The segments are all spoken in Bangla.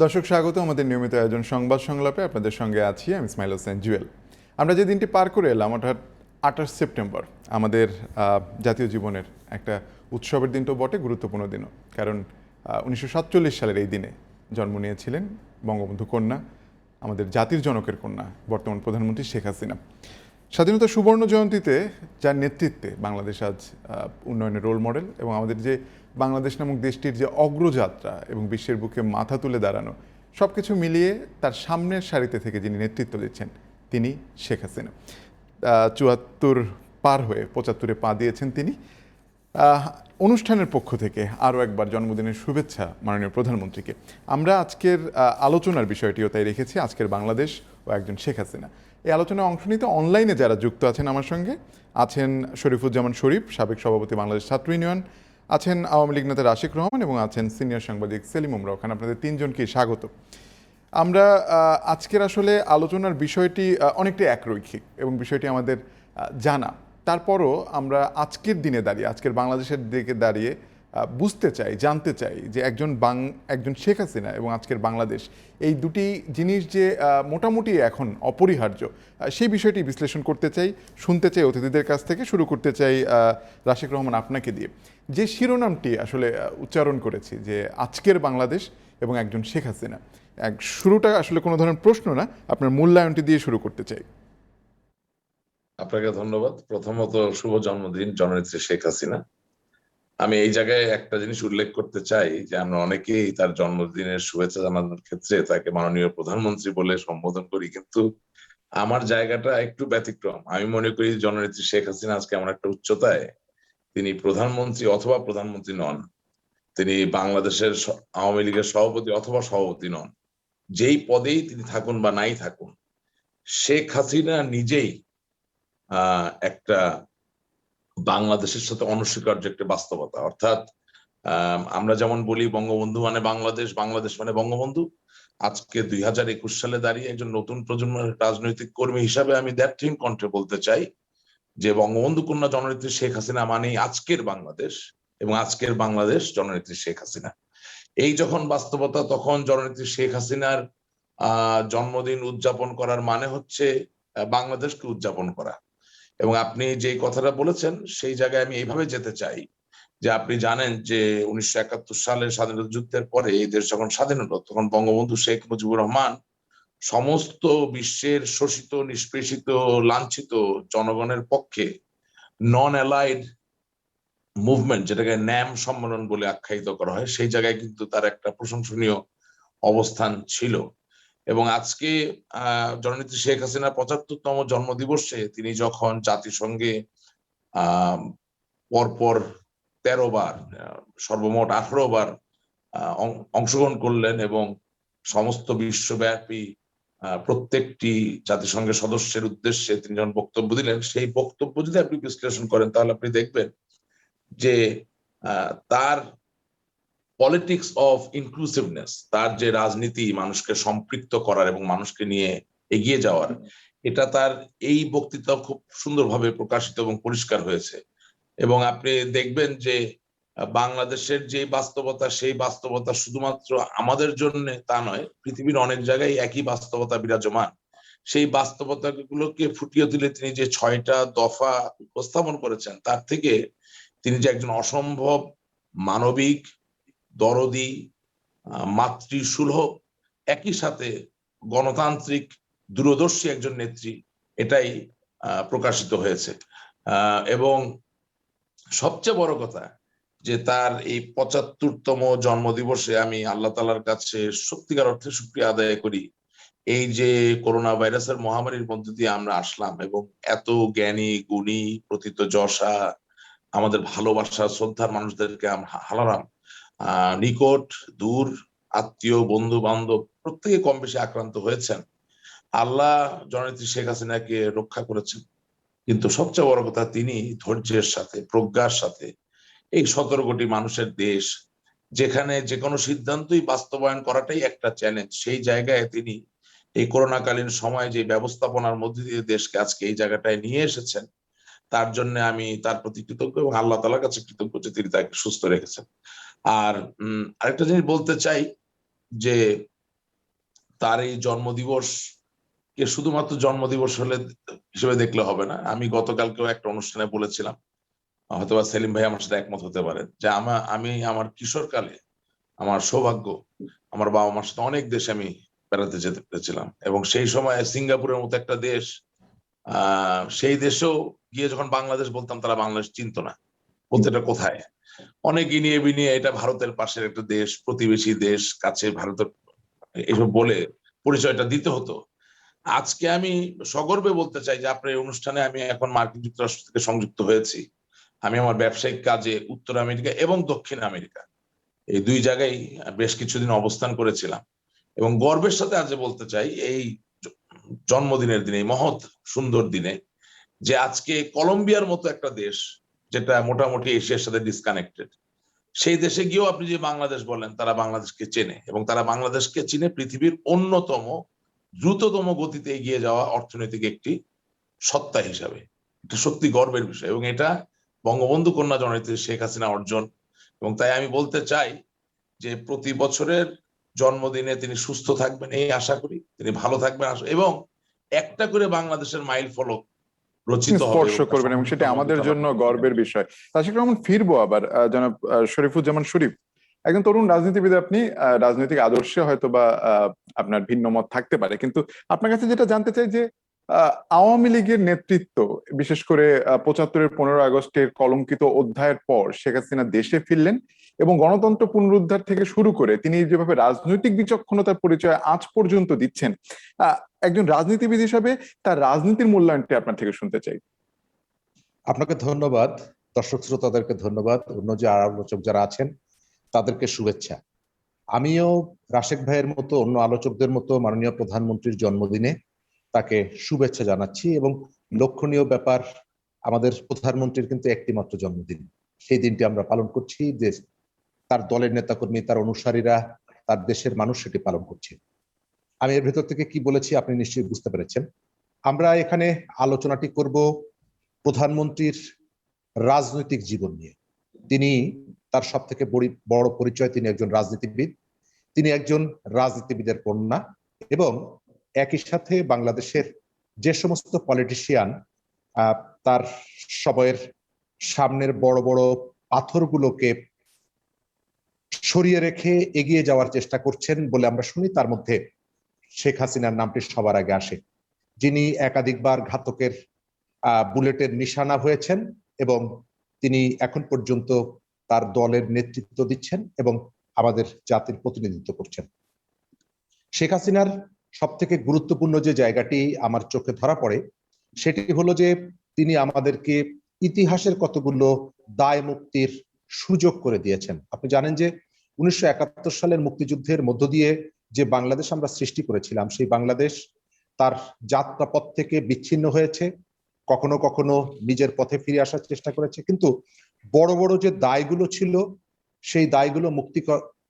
দর্শক স্বাগত আমাদের নিয়মিত আয়োজন সংবাদ সংলাপে আপনাদের সঙ্গে আছি আমি ইসমাইল হোসেন জুয়েল। আমরা যে দিনটি পার করে এলাম অর্থাৎ 28 সেপ্টেম্বর আমাদের জাতীয় জীবনের একটা উৎসবের দিন তো বটে, গুরুত্বপূর্ণ দিনও। কারণ 1947 সালের এই দিনে জন্ম নিয়েছিলেন বঙ্গবন্ধু কন্যা, আমাদের জাতির জনকের কন্যা, বর্তমান প্রধানমন্ত্রী শেখ হাসিনা। স্বাধীনতা সুবর্ণ জয়ন্তীতে যার নেতৃত্বে বাংলাদেশ আজ উন্নয়নের রোল মডেল এবং আমাদের যে বাংলাদেশ নামক দেশটির যে অগ্রযাত্রা এবং বিশ্বের বুকে মাথা তুলে দাঁড়ানো, সব কিছু মিলিয়ে তার সামনের সারিতে থেকে যিনি নেতৃত্ব দিচ্ছেন তিনি শেখ হাসিনা। 74 পার হয়ে 75-এ পা দিয়েছেন তিনি। অনুষ্ঠানের পক্ষ থেকে আরও একবার জন্মদিনের শুভেচ্ছা মাননীয় প্রধানমন্ত্রীকে। আমরা আজকের আলোচনার বিষয়টিও তাই রেখেছি, আজকের বাংলাদেশ ও একজন শেখ হাসিনা। এই আলোচনায় অংশ নিতে অনলাইনে যারা যুক্ত আছেন আমার সঙ্গে আছেন শরীফুজ্জামান শরীফ, সাবেক সভাপতি বাংলাদেশ ছাত্র ইউনিয়ন, আছেন আওয়ামী লীগ নেতা রাশিক রহমান এবং আছেন সিনিয়র সাংবাদিক সেলিম উমরাও খান। আপনাদের তিনজনকেই স্বাগত। আমরা আজকের আসলে আলোচনার বিষয়টি অনেকটাই একরৈখিক এবং বিষয়টি আমাদের জানা। তারপরও আমরা আজকের দিনে দাঁড়িয়ে, আজকের বাংলাদেশের দিকে দাঁড়িয়ে বুঝতে চাই, জানতে চাই যে একজন শেখ হাসিনা এবং আজকের বাংলাদেশ, এই দুটি জিনিস যে মোটামুটি এখন অপরিহার্য, সেই বিষয়টি বিশ্লেষণ করতে চাই, শুনতে চাই অতিথিদের কাছ থেকে। শুরু করতে চাই রাশিক রহমান আপনাকে দিয়ে। যে শিরোনামটি আসলে উচ্চারণ করেছি যে আজকের বাংলাদেশ এবং একজন শেখ হাসিনা, শুরুটা আসলে কোনো ধরনের প্রশ্ন না, আপনার মূল্যায়নটি দিয়ে শুরু করতে চাই। আপনাকে ধন্যবাদ। প্রথমত শুভ জন্মদিন জননেত্রী শেখ হাসিনা। আমি এই জায়গায় একটা জিনিস উল্লেখ করতে চাই যে আমরা অনেকেই তার জন্মদিনের শুভেচ্ছা জানানোর ক্ষেত্রে তাকে মাননীয় প্রধানমন্ত্রী বলে সম্বোধন করি, কিন্তু আমার জায়গাটা একটু ব্যতিক্রম। আমি মনে করি জননেত্রী শেখ হাসিনা আজকে এমন একটা উচ্চতায়, তিনি প্রধানমন্ত্রী অথবা প্রধানমন্ত্রী নন, তিনি বাংলাদেশের আওয়ামী লীগের সভাপতি অথবা সভাপতি নন। যেই পদেই তিনি থাকুন বা নাই থাকুন, শেখ হাসিনা নিজেই একটা বাংলাদেশের সাথে অনস্বীকার্য একটা বাস্তবতা। অর্থাৎ আমরা যেমন বলি বঙ্গবন্ধু মানে বাংলাদেশ, বাংলাদেশ মানে বঙ্গবন্ধু, আজকে 2021 সালে দাঁড়িয়ে একজন নতুন প্রজন্মের রাজনৈতিক কর্মী হিসাবে আমি দ্যাটহীন কণ্ঠে বলতে চাই যে বঙ্গবন্ধু কন্যা জননেত্রী শেখ হাসিনা মানেই আজকের বাংলাদেশ, এবং আজকের বাংলাদেশ জননেত্রী শেখ হাসিনা। এই যখন বাস্তবতা, তখন জননেত্রী শেখ হাসিনার জন্মদিন উদযাপন করার মানে হচ্ছে বাংলাদেশকে উদযাপন করা। এবং আপনি যে কথাটা বলেছেন সেই জায়গায় আমি এইভাবে যেতে চাই যে আপনি জানেন যে 1971 সালের স্বাধীনতা যুদ্ধের পরে এই দেশ যখন স্বাধীন হলো, তখন বঙ্গবন্ধু শেখ মুজিবুর রহমান সমস্ত বিশ্বের শোষিত, নিষ্পেষিত, লাঞ্ছিত জনগণের পক্ষে নন অ্যালাইড মুভমেন্ট, যেটাকে ন্যাম সম্মেলন বলে আখ্যায়িত করা হয়, সেই জায়গায় কিন্তু তার একটা প্রশংসনীয় অবস্থান ছিল। এবং আজকে জননেত্রী শেখ হাসিনার 75তম জন্মদিবসে তিনি যখন জাতিসংঘে পরপর 13 বার, সর্বমোট 18 বার অংশগ্রহণ করলেন এবং সমস্ত বিশ্বব্যাপী প্রত্যেকটি জাতিসংঘের সদস্যের উদ্দেশ্যে তিনি যখন বক্তব্য দিলেন, সেই বক্তব্য যদি আপনি বিশ্লেষণ করেন তাহলে আপনি দেখবেন যে তার পলিটিক্স অফ ইনক্লুসিভনেস, তার যে রাজনীতি মানুষকে সম্পৃক্ত করার এবং মানুষকে নিয়ে এগিয়ে যাওয়ার, এটা তার এই বক্তৃতা খুব সুন্দরভাবে প্রকাশিত এবং পরিষ্কার হয়েছে। এবং আপনি দেখবেন যে বাংলাদেশের যে বাস্তবতা, সেই বাস্তবতা শুধুমাত্র আমাদের জন্য তা নয়, পৃথিবীর অনেক জায়গায় একই বাস্তবতা বিরাজমান। সেই বাস্তবতাগুলোকে ফুটিয়ে তুলে তিনি যে 6টা দফা উপস্থাপন করেছেন, তার থেকে তিনি যে একজন অসম্ভব মানবিক, দরদি, মাতৃসুলভ, একই সাথে গণতান্ত্রিক দূরদর্শী একজন নেত্রী, এটাই প্রকাশিত হয়েছে। এবং সবচেয়ে বড় কথা যে তার এই 75তম জন্মদিবসে আমি আল্লাহ তাআলার কাছে সত্যিকার অর্থে শুকরিয়া আদায় করি, এই যে করোনা ভাইরাসের মহামারীর মধ্য দিয়ে আমরা আসলাম এবং এত জ্ঞানী, গুণী, প্রথিতযশা, আমাদের ভালোবাসা শ্রদ্ধার মানুষদেরকে আমরা হারালাম। নিকট দূর আত্মীয়, বন্ধু বান্ধব প্রত্যেকে কম বেশি আক্রান্ত হয়েছেন। আল্লাহ জননেত্রী শেখ হাসিনাকে রক্ষা করেছেন, কিন্তু সবচেয়ে বড় কথা তিনি ধৈর্যের সাথে, প্রজ্ঞার সাথে এই 17 কোটি মানুষের দেশ, যেখানে যে কোনো সিদ্ধান্তই বাস্তবায়ন করাটাই একটা চ্যালেঞ্জ, সেই জায়গায় তিনি এই করোনাকালীন সময় যে ব্যবস্থাপনার মধ্যে দিয়ে দেশকে আজকে এই জায়গাটায় নিয়ে এসেছেন, তার জন্য আমি তার প্রতি কৃতজ্ঞ এবং আল্লাহ তাআলার কাছে কৃতজ্ঞ যে তিনি তাকে সুস্থ রেখেছেন। আর আরেকটা জিনিস বলতে চাই যে তার এই জন্মদিবস কে শুধুমাত্র জন্মদিবস হলে হিসেবে দেখলে হবে না। আমি গতকালকেও একটা অনুষ্ঠানে বলেছিলাম, হয়তোবা সেলিম ভাই আমার সাথে একমত হতে পারেন, যে আমি আমার কিশোরকালে আমার সৌভাগ্য আমার বাবা মার সাথে অনেক দেশে আমি বেড়াতে যেতে পেরেছিলাম, এবং সেই সময় সিঙ্গাপুরের মতো একটা দেশ, সেই দেশেও গিয়ে যখন বাংলাদেশ বলতাম তারা বাংলাদেশ চিনতো না, বলতে এটা কোথায়। অনেক ইনিয়ে বিনিয়ে এটা ভারতের পাশের একটা দেশ, প্রতিবেশী দেশ, কাছে ভারতের, এসব বলে পরিচয়টা দিতে হতো। আজকে আমি সগর্বে বলতে চাই যে আপনার এই অনুষ্ঠানে আমি এখন মার্কিন যুক্তরাষ্ট্র থেকে সংযুক্ত হয়েছি। আমি আমার ব্যবসায়িক কাজে উত্তর আমেরিকা এবং দক্ষিণ আমেরিকা এই দুই জায়গায় বেশ কিছুদিন অবস্থান করেছিলাম, এবং গর্বের সাথে আজ বলতে চাই এই জন্মদিনের দিনে, এই মহৎ সুন্দর দিনে, যে আজকে কলম্বিয়ার মতো একটা দেশ যেটা মোটামুটি এশিয়ার সাথে ডিসকানেক্টেড, সেই দেশে গিয়েও আপনি যে বাংলাদেশ বলেন, তারা বাংলাদেশকে চেনে, এবং তারা বাংলাদেশকে চিনে পৃথিবীর অন্যতম দ্রুততম গতিতে এগিয়ে যাওয়া অর্থনৈতিক একটি সত্তা হিসাবে। এটা সত্যি গর্বের বিষয়, এবং এটা বঙ্গবন্ধু কন্যা জননেত্রী শেখ হাসিনা অর্জন। এবং তাই আমি বলতে চাই যে প্রতি বছরের জন্মদিনে তিনি সুস্থ থাকবেন এই আশা করি, তিনি ভালো থাকবেন এবং একটা করে বাংলাদেশের মাইল ফলক রচিত হবে স্পর্শ করবেন, এবং সেটা আমাদের জন্য গর্বের বিষয়। তাশিক রহমান, ফিরবো আবার জনাব শরীফুজ্জামান শরীফ, একজন তরুণ রাজনীতিবিদ আপনি, রাজনৈতিক আদর্শে হয়তো বা আপনার ভিন্ন মত থাকতে পারে, কিন্তু আপনার কাছে যেটা জানতে চাই যে আওয়ামী লীগের নেতৃত্ব, বিশেষ করে ৭৫-এর 15 আগস্টের কলঙ্কিত অধ্যায়ের পর শেখ হাসিনা দেশে ফিরলেন, এবং গণতন্ত্র পুনরুদ্ধার থেকে শুরু করে তিনি যেভাবে রাজনৈতিক বিচক্ষণতার পরিচয় আজ পর্যন্ত দিচ্ছেন, একজন রাজনীতিবিদ হিসাবে তার রাজনীতির মূল্যায়নটি আপনার থেকে শুনতে চাই। আপনাকে ধন্যবাদ, দর্শক শ্রোতাদেরকে ধন্যবাদ, অন্য যে আলোচক যারা আছেন তাদেরকে শুভেচ্ছা। আমিও রাশেক ভাইয়ের মতো অন্য আলোচকদের মতো মাননীয় প্রধানমন্ত্রীর জন্মদিনে তাকে শুভেচ্ছা জানাচ্ছি, এবং লক্ষণীয় ব্যাপার, আমাদের প্রধানমন্ত্রীর কিন্তু একটি মাত্র জন্মদিন, সেই দিনটি আমরা পালন করছি, যে তার দলের নেতাকর্মী, তার অনুসারীরা, তার দেশের মানুষ সেটি পালন করছে। আমি এর ভেতর থেকে কি বলেছি আপনি নিশ্চয়ই বুঝতে পেরেছেন। আমরা এখানে আলোচনাটি করব প্রধানমন্ত্রীর রাজনৈতিক জীবন নিয়ে। তিনি, তার সব থেকে বড় পরিচয়, তিনি একজন রাজনীতিবিদ, তিনি একজন রাজনীতিবিদের কন্যা, এবং একই সাথে বাংলাদেশের যে সমস্ত পলিটিশিয়ান তার সময়ের সামনের বড় বড় পাথরগুলোকে সরিয়ে রেখে এগিয়ে যাওয়ার চেষ্টা করছেন বলে আমরা শুনি, তার মধ্যে শেখ হাসিনার নামটি সবার আগে আসে, যিনি একাধিকবার ঘাতকের বুলেটের নিশানা হয়েছেন, এবং তিনি এখন পর্যন্ত তার দলের নেতৃত্ব দিচ্ছেন এবং আমাদের জাতির প্রতিনিধিত্ব করছেন। শেখ হাসিনার সব থেকে গুরুত্বপূর্ণ যে জায়গাটি আমার চোখে ধরা পড়ে, সেটি হলো যে তিনি আমাদেরকে ইতিহাসের কতগুলো দায় মুক্তির সুযোগ করে দিয়েছেন। আপনি জানেন যে 1971 সালের মুক্তিযুদ্ধের মধ্য দিয়ে যে বাংলাদেশ আমরা সৃষ্টি করেছিলাম, সেই বাংলাদেশ তার যাত্রাপথ থেকে বিচ্ছিন্ন হয়েছে, কখনো কখনো নিজের পথে ফিরে আসার চেষ্টা করেছে, কিন্তু বড় বড় যে দায়গুলো ছিল, সেই দায়গুলো মুক্তি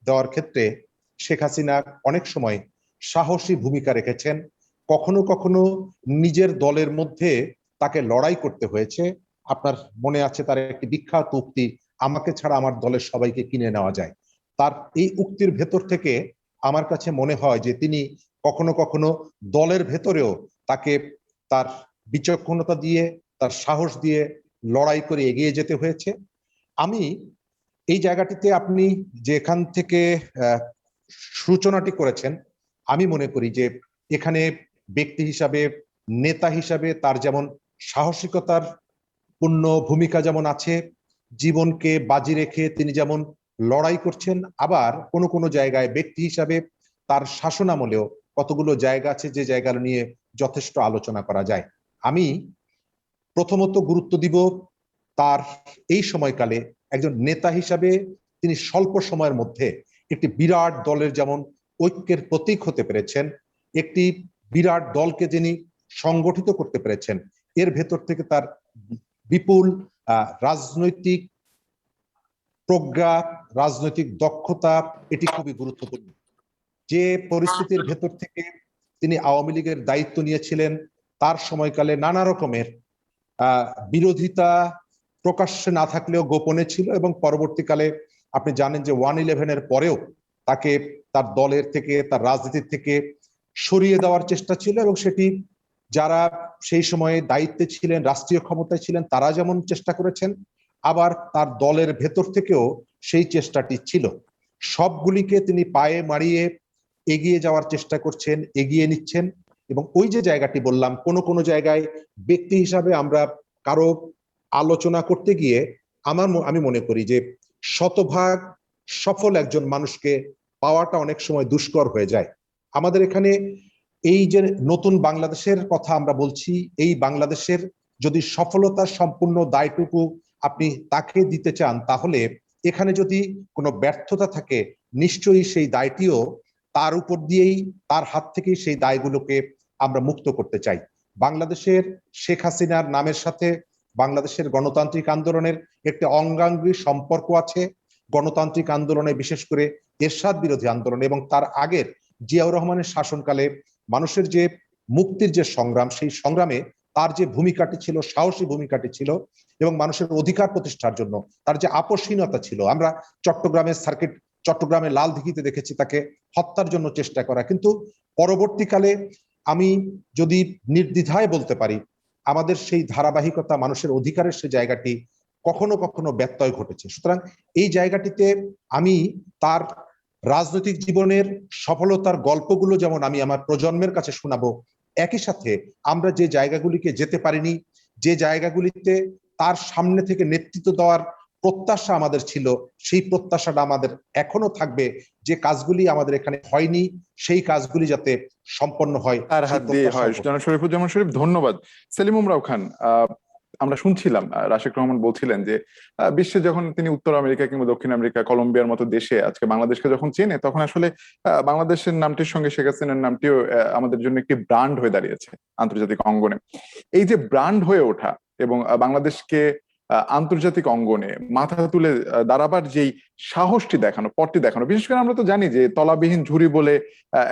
দেওয়ার ক্ষেত্রে শেখ হাসিনা অনেক সময় সাহসী ভূমিকা রেখেছেন। কখনো কখনো নিজের দলের মধ্যে তাকে লড়াই করতে হয়েছে। আপনার মনে আছে তার একটি বিখ্যাত উক্তি, আমাকে ছাড়া আমার দলের সবাইকে কিনে নেওয়া যায়। তার এই উক্তির ভেতর থেকে আমার কাছে মনে হয় যে তিনি কখনো কখনো দলের ভেতরেও তাকে তার বিচক্ষণতা দিয়ে, তার সাহস দিয়ে লড়াই করে এগিয়ে যেতে হয়েছে। আমি এই জায়গাটিতে আপনি যেখান থেকে সূচনাটি করেছেন, আমি মনে করি যে এখানে ব্যক্তি হিসাবে, নেতা হিসাবে তার যেমন সাহসিকতার পূর্ণ ভূমিকা যেমন আছে, জীবনকে বাজি রেখে তিনি যেমন লড়াই করছেন, আবার কোনো কোনো জায়গায় ব্যক্তি হিসাবে তার শাসনামলেও কতগুলো জায়গা আছে যে জায়গাগুলো নিয়ে যথেষ্ট আলোচনা করা যায়। আমি প্রথমত গুরুত্ব দিব তার এই সময়কালে একজন নেতা হিসাবে তিনি স্বল্প সময়ের মধ্যে একটি বিরাট দলের যেমন ঐক্যের প্রতীক হতে পেরেছেন, একটি বিরাট দলকে যিনি সংগঠিত করতে পেরেছেন, এর ভেতর থেকে তার বিপুল রাজনৈতিক প্রজ্ঞা, রাজনৈতিক দক্ষতা, এটি খুবই গুরুত্বপূর্ণ। যে পরিস্থিতির ভেতর থেকে তিনি আওয়ামী লীগের দায়িত্ব নিয়েছিলেন, তার সময়কালে নানা রকমের বিরোধিতা প্রকাশ্যে না থাকলেও গোপনে ছিল, এবং পরবর্তীকালে আপনি জানেন যে 1/11 পরেও তাকে তার দলের থেকে, তার রাজনীতির থেকে সরিয়ে দেওয়ার চেষ্টা ছিল, এবং সেটি যারা সেই সময়ে দায়িত্বে ছিলেন, রাষ্ট্রীয় ক্ষমতায় ছিলেন, তারা যেমন চেষ্টা করেছেন, আবার তার দলের ভেতর থেকেও সেই চেষ্টাটি ছিল। সবগুলিকে তিনি পায়ে মারিয়ে এগিয়ে যাওয়ার চেষ্টা করছেন, এগিয়ে নিচ্ছেন। এবং ওই যে জায়গাটি বললাম, কোনো জায়গায় ব্যক্তি হিসাবে আমরা কারো আলোচনা করতে গিয়ে আমি মনে করি যে শতভাগ সফল একজন মানুষকে পাওয়াটা অনেক সময় দুষ্কর হয়ে যায়। আমাদের এখানে এই যে নতুন বাংলাদেশের কথা আমরা বলছি, এই বাংলাদেশের যদি সফলতার সম্পূর্ণ দায়টুকু আপনি তাকে দিতে চান, তাহলে এখানে যদি কোনো ব্যর্থতা থাকে, নিশ্চয়ই সেই দায়টিও তার উপর দিয়েই, তার হাত থেকেই সেই দায়গুলোকে আমরা মুক্ত করতে চাই। বাংলাদেশের শেখ হাসিনার নামের সাথে বাংলাদেশের গণতান্ত্রিক আন্দোলনের একটি অঙ্গাঙ্গী সম্পর্ক আছে। গণতান্ত্রিক আন্দোলনে, বিশেষ করে এরশাদ বিরোধী আন্দোলন এবং তার আগের জিয়াউর রহমানের শাসনকালে মানুষের যে মুক্তির যে সংগ্রাম, সেই সংগ্রামে তার যে ভূমিকাটি ছিল, সাহসী ভূমিকাটি ছিল, এবং মানুষের অধিকার প্রতিষ্ঠার জন্য তার যে আপোষহীনতা ছিল। আমরা চট্টগ্রামের লালদিঘিতে দেখেছি তাকে হত্যার জন্য চেষ্টা করা, কিন্তু পরবর্তীকালে আমি যদি নির্দ্বিধায় বলতে পারি, আমাদের সেই ধারাবাহিকতা, মানুষের অধিকারের সেই জায়গাটি কখনো কখনো ব্যত্যয় ঘটেছে। সুতরাং এই জায়গাটিতে আমি তার রাজনৈতিক জীবনের সফলতার গল্পগুলো যেমন আমি আমার প্রজন্মের কাছে শোনাবো, একই সাথে আমরা যে জায়গাগুলিকে যেতে পারিনি, যে জায়গাগুলিতে তার সামনে থেকে নেতৃত্ব দেওয়ার প্রত্যাশা আমাদের ছিল, সেই প্রত্যাশাটা আমাদের এখনো থাকবে। যে কাজগুলি আমাদের এখানে হয়নি, সেই কাজগুলি যাতে সম্পন্ন হয়, তার হাত দিয়ে হয়। সেই জনাব শরীফুজ্জামান শরীফ, ধন্যবাদ। সেলিম উমরাও খান, আমরা শুনছিলাম রাশেক রহমান বলছিলেন যে বিশ্বে যখন তিনি উত্তর আমেরিকা কিংবা দক্ষিণ আমেরিকা, কলম্বিয়ার মতো দেশে আজকে বাংলাদেশকে যখন চেনে, তখন আসলে বাংলাদেশের নামটির সঙ্গে শেখ হাসিনার নামটিও আমাদের জন্য একটি ব্র্যান্ড হয়ে দাঁড়িয়েছে আন্তর্জাতিক অঙ্গনে। এই যে ব্র্যান্ড হয়ে ওঠা এবং বাংলাদেশকে আন্তর্জাতিক অঙ্গনে মাথা তুলে দাঁড়াবার যেই সাহসটি দেখানো, পথটি দেখানো, বিশেষ করে আমরা তো জানি যে তলাবিহীন ঝুড়ি বলে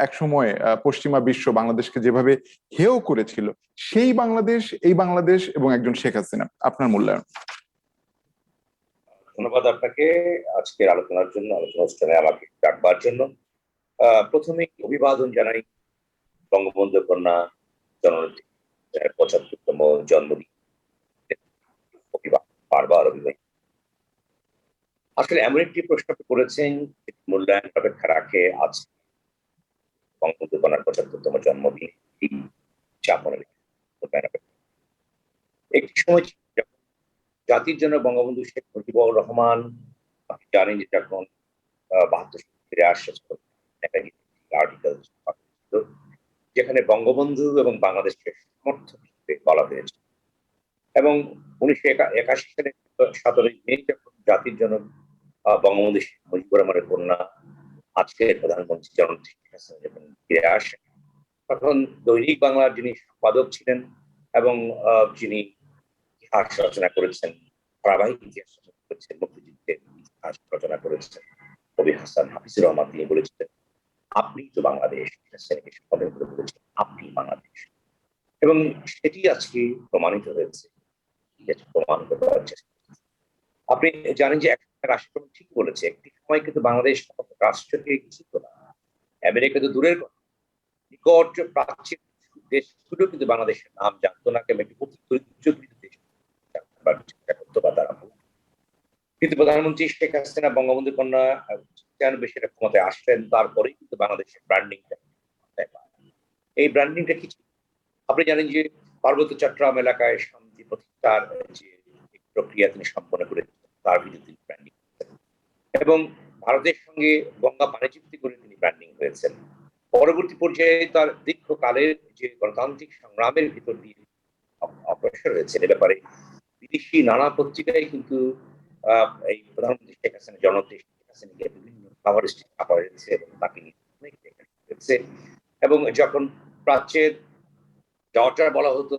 এক সময় পশ্চিমা বিশ্ব বাংলাদেশকে যেভাবে হেয় করেছিল, সেই বাংলাদেশ, এই বাংলাদেশ এবং একজন শেখ হাসিনা, আপনার মূল্যায়ন? ধন্যবাদ আপনাকে আজকের আলোচনার জন্য, আলোচনা অনুষ্ঠানে আমাকে ডাকবার জন্য। প্রথমে অভিবাদন জানাই বঙ্গবন্ধু কন্যা জননেত্রী 75তম জন্মদিন। বারবার অভিবাদন। আসলে এমন একটি প্রশ্ন করেছেন মূল্যায়ন অপেক্ষা রাখে আজ বঙ্গবন্ধু কন্যার 75তম জন্মদিন। একটি সময় জাতির জন্য বঙ্গবন্ধু শেখ মুজিবুর রহমান, আপনি জানেন যে যখন 72 ফিরে আসছে, আর্টিকেল যেখানে বঙ্গবন্ধু এবং বাংলাদেশের সমর্থক হিসেবে বলা হয়েছে, এবং 1981 সালে 17 মে যখন জাতির জন্য বঙ্গবন্ধু শেখ মুজিবুর রহমানের কন্যা আজকের প্রধানমন্ত্রী জননেত্রী শেখ হাসিনা যখন ফিরে আসে, তখন দৈনিক বাংলার যিনি সম্পাদক ছিলেন এবং যিনি ইতিহাস রচনা করেছেন, ধারাবাহিক ইতিহাস রচনা করেছেন, মুক্তিযুদ্ধের ইতিহাস রচনা করেছেন কবি হাসান হাফিজুর রহমান, তিনি বলেছিলেন আপনি তো বাংলাদেশ, বলেছেন আপনি বাংলাদেশ। এবং সেটি আজকে প্রমাণিত হয়েছে, প্রমাণিত করার চেষ্টা। আপনি জানেন যে রাষ্ট্র ঠিক বলেছে, একটি সময় কিন্তু বাংলাদেশ রাষ্ট্রকে ছিল না। আমেরিকা তো দূরের কথা, নিকট প্রাচ্যের দেশগুলো কিন্তু বাংলাদেশের নাম জানতো না, কেমন একটি অতি দরিদ্র দেশ করতো বা তারা। কিন্তু প্রধানমন্ত্রী শেখ হাসিনা বঙ্গবন্ধু কন্যা 96 সালে ক্ষমতায় আসলেন, তারপরেই কিন্তু বাংলাদেশের ব্র্যান্ডিংটা, এই ব্র্যান্ডিংটা কি? আপনি জানেন যে পার্বত্য চট্টগ্রাম এলাকায় শান্তি প্রতিষ্ঠার যে প্রক্রিয়া তিনি সম্পন্ন করেছেন, তার ভিত্তিতে তিনি ব্র্যান্ডিং করেছেন, এবং ভারতের সঙ্গে গঙ্গা পানি চুক্তি করে তিনি ব্র্যান্ডিং হয়েছেন। পরবর্তী পর্যায়ে তার দীর্ঘকালের যে গণতান্ত্রিক সংগ্রামের ভিতর দিয়ে অগ্রসর হয়েছে, এ ব্যাপারে বিদেশি নানা পত্রিকায় কিন্তু এই প্রধানমন্ত্রী শেখ হাসিনা, জননেত্রী শেখ হাসিনাকে বিভিন্ন কাভারেজ ছাপা হয়েছে এবং তাকে হয়েছে। এবং যখন প্রাচ্যের ডটার বলা হতো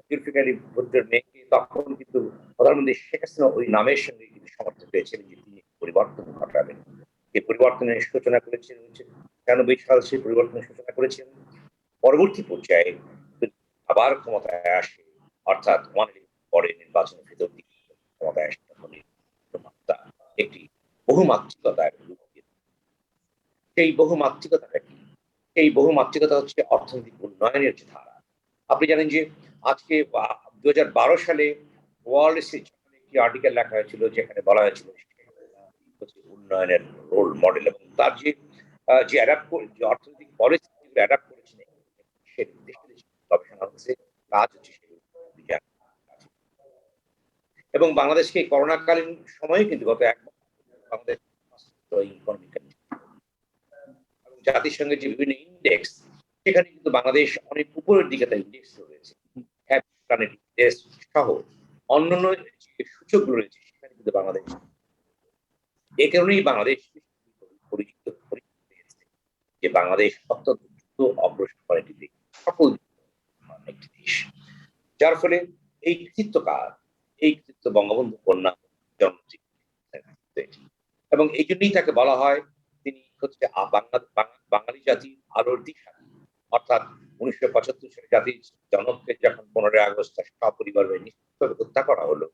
জুলফিকার আলী ভুট্টোর মেয়েকে, তখন কিন্তু প্রধানমন্ত্রী শেখ হাসিনা ওই নামের সঙ্গে কিন্তু সমর্থন পেয়েছিলেন যে তিনি পরিবর্তন ঘটাবেন। এই পরিবর্তনের সূচনা করেছিলেন 96 সাল, সেই পরিবর্তনের সূচনা করেছিলেন। পরবর্তী পর্যায়ে আবার ক্ষমতায় আসে, অর্থাৎ পরে নির্বাচনের ভিতর দিয়ে ক্ষমতায় আসে, একটি বহুমাত্রিকতার। সেই বহুমাত্রিকতাটা কি? এই বহুমাত্রিকতা হচ্ছে অর্থনৈতিক উন্নয়নের যে ধারা। আপনি জানেন যে আজকে 2012 সালে ওয়ার্ল্ড স্ট্রিট একটি আর্টিকেল লেখা হয়েছিল, যেখানে বলা হয়েছিল হচ্ছে উন্নয়নের রোল মডেল, এবং তার যে যে অর্থনৈতিক পলিসি যেগুলো অ্যাডাপ্ট করেছেন সে দেশে গবেষণা হচ্ছে, কাজ হচ্ছে সেগুলো বিজ্ঞান। এবং বাংলাদেশকে করোনাকালীন সময়ে কিন্তু গত এক বছর বাংলাদেশ জাতিসংঘের যে বিভিন্ন ইন্ডেক্স, সেখানে কিন্তু বাংলাদেশ অনেক উপরের দিকে তার ইন্ডেক্স রয়েছে, ইন্ডেক্স সহ অন্যান্য যে সূচকগুলো রয়েছে সেখানে কিন্তু বাংলাদেশ, এ কারণেই বাংলাদেশ পরিচিত হয়েছে যে বাংলাদেশ অত্যন্ত দ্রুত অগ্রসর একটি দেশ, সকল একটি দেশ, যার ফলে এই কৃতিত্ব বঙ্গবন্ধু কন্যা জন্মটি, এবং এই জন্যই তাকে বলা হয় তিনি হচ্ছে বাঙালি জাতির আলোর দিশা। অর্থাৎ 1975 সালে জাতির জনককে যখন 15 আগস্ট তার সপরিবারে নিশ্চিতভাবে হত্যা করা হলো,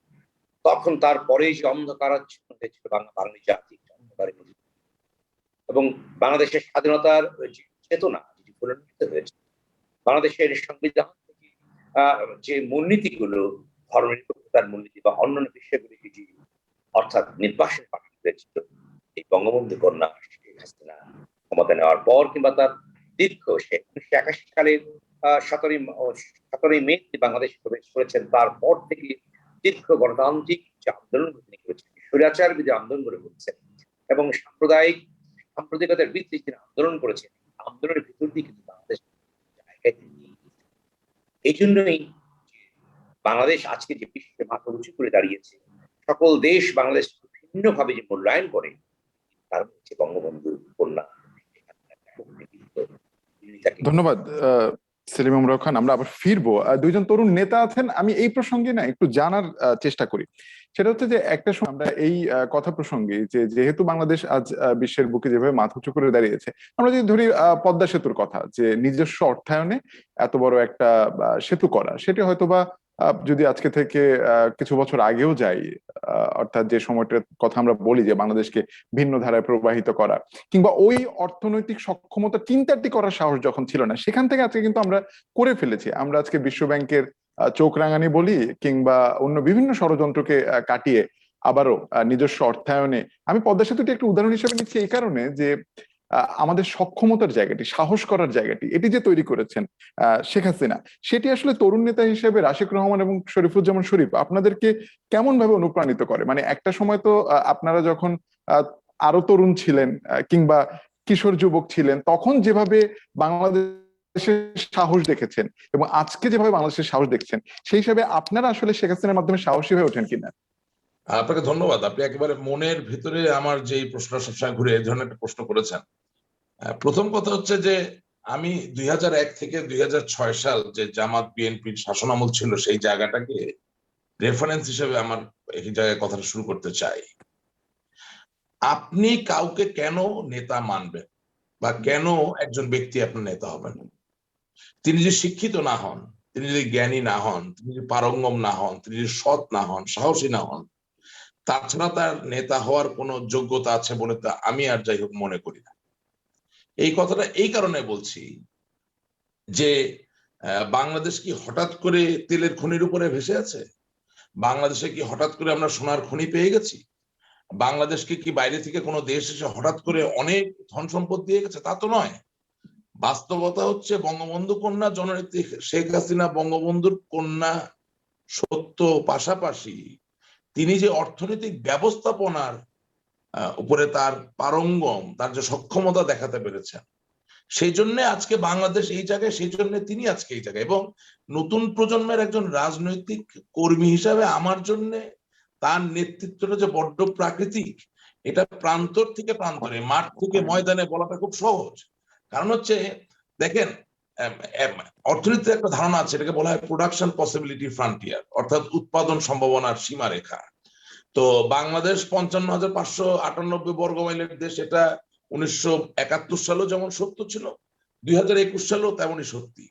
তখন তারপরে যে অন্ধকারাচ্ছন্ন হয়েছিল বাঙালি জাতি, এবং বাংলাদেশের স্বাধীনতার যে চেতনা যেটি পরিণত হয়েছে, বাংলাদেশের সংবিধান থেকে যে মূলনীতিগুলো, ধর্মনিরপেক্ষতার মূলনীতি বা অন্যান্য বিষয়গুলিকে যে অর্থাৎ নির্বাসন পাঠানো হয়েছিল, এই বঙ্গবন্ধু কন্যা শেখ হাসিনা ক্ষমতা নেওয়ার পর কিংবা তার দীর্ঘ 1981 সালের 17ই মে বাংলাদেশ প্রবেশ করেছেন, তারপর থেকে দীর্ঘ গণতান্ত্রিক যে আন্দোলন তিনি করেছেন, স্বৈরাচার বিরোধী আন্দোলন করে করেছেন, এবং সাম্প্রদায়িকতার বিরুদ্ধে তিনি আন্দোলন করেছেন, আন্দোলনের ভিতর দিয়ে কিন্তু বাংলাদেশ জায়গায় এই জন্যই বাংলাদেশ আজকে যে বিশ্বে মাথা উঁচু করে দাঁড়িয়েছে, সকল দেশ বাংলাদেশ ভিন্নভাবে যে মূল্যায়ন করে, তার হচ্ছে বঙ্গবন্ধু কন্যা। ধন্যবাদ সেলিম উমরাও খান। আমরা আবার ফিরবো, দুইজন তরুণ নেতা আছেন, আমি এই প্রসঙ্গে না একটু জানার চেষ্টা করি। সেটা হচ্ছে যে একটা সময় আমরা এই কথা প্রসঙ্গে যে যেহেতু বাংলাদেশ আজ বিশ্বের বুকে যেভাবে মাথা উঁচু করে দাঁড়িয়েছে, আমরা যদি ধরি পদ্মা সেতুর কথা, যে নিজস্ব অর্থায়নে এত বড় একটা সেতু করা, সেটি হয়তোবা যদি আজকে থেকে কিছু বছর আগেও যাই, অর্থাৎ যে সময়টার কথা আমরা বলি যে বাংলাদেশকে ভিন্ন ধারায় প্রবাহিত করা, কিংবা ওই অর্থনৈতিক সক্ষমতা চিন্তাটি করার সাহস যখন ছিল না, সেখান থেকে আজকে কিন্তু আমরা করে ফেলেছি। আমরা আজকে বিশ্ব ব্যাংকের চোখ রাঙানি বলি কিংবা অন্য বিভিন্ন ষড়যন্ত্রকে কাটিয়ে আবারও নিজস্ব অর্থায়নে, আমি পদ্মা সেতুটি একটা উদাহরণ হিসেবে নিচ্ছি এই কারণে যে আমাদের সক্ষমতার জায়গাটি, সাহস করার জায়গাটি, এটি যে তৈরি করেছেন শেখ হাসিনা, সেটি আসলে তরুণ নেতা হিসেবে রাশিক রহমান এবং শরীফুজ্জামান শরীফ আপনাদেরকে কেমন ভাবে অনুপ্রাণিত করে? মানে একটা সময় তো আপনারা যখন আরো তরুণ ছিলেন কিংবা কিশোর যুবক ছিলেন, তখন যেভাবে বাংলাদেশের সাহস দেখেছেন এবং আজকে যেভাবে বাংলাদেশের সাহস দেখছেন, সেই হিসাবে আপনারা আসলে শেখ হাসিনার মাধ্যমে সাহসী হয়ে ওঠেন কিনা? আপনাকে ধন্যবাদ। আপনি একেবারে মনের ভিতরে আমার যে প্রশ্নটা সবসময় ঘুরে এই ধরনের একটা প্রশ্ন করেছেন। প্রথম কথা হচ্ছে যে আমি 2001 থেকে 2006 সাল যে জামাত বিএনপির শাসনামল ছিল, সেই জায়গাটাকে রেফারেন্স হিসেবে আমার এই জায়গায় কথাটা শুরু করতে চাই। আপনি কাউকে কেন নেতা মানবেন বা কেন একজন ব্যক্তি আপনার নেতা হবেন? তিনি যদি শিক্ষিত না হন, তিনি যদি জ্ঞানী না হন, তিনি যদি পারঙ্গম না হন, তিনি যদি সৎ না হন, সাহসী না হন, তাছাড়া তার নেতা হওয়ার কোনো যোগ্যতা আছে বলে তা আমি আর যাই হোক মনে করি না। এই কথাটা এই কারণে বলছি যে বাংলাদেশ কি হঠাৎ করে তেলের খনির উপরে ভেসে আছে? বাংলাদেশে কি হঠাৎ করে আমরা সোনার খনি পেয়ে গেছি? বাংলাদেশকে কি বাইরে থেকে কোনো দেশ এসে হঠাৎ করে অনেক ধন সম্পদ দিয়ে গেছে? তা তো নয়। বাস্তবতা হচ্ছে বঙ্গবন্ধু কন্যা জননেত্রী শেখ হাসিনা বঙ্গবন্ধুর কন্যা সত্য, পাশাপাশি তিনি যে অর্থনৈতিক ব্যবস্থাপনার উপরে তার পারঙ্গম, তার যে সক্ষমতা দেখাতে পেরেছেন, সেই জন্য আজকে বাংলাদেশ এই জায়গায়, সেই জন্য তিনি আজকে এই জায়গায়। এবং নতুন প্রজন্মের একজন রাজনৈতিক কর্মী হিসাবে আমার জন্য তার নেতৃত্বটা যে বড্ড প্রাকৃতিক, এটা প্রান্তর থেকে প্রান্তরে, মাঠ থেকে ময়দানে বলাটা খুব সহজ। কারণ হচ্ছে দেখেন, অর্থনীতির একটা ধারণা আছে, এটাকে বলা হয় প্রোডাকশন পসিবিলিটি ফ্রন্টিয়ার, অর্থাৎ উৎপাদন সম্ভাবনার সীমারেখা। তো বাংলাদেশ 55,598 বর্গ মাইলের দেশ, এটা 1971 সালেও যেমন সত্য ছিল, 2021 সালেও তেমনই সত্যি।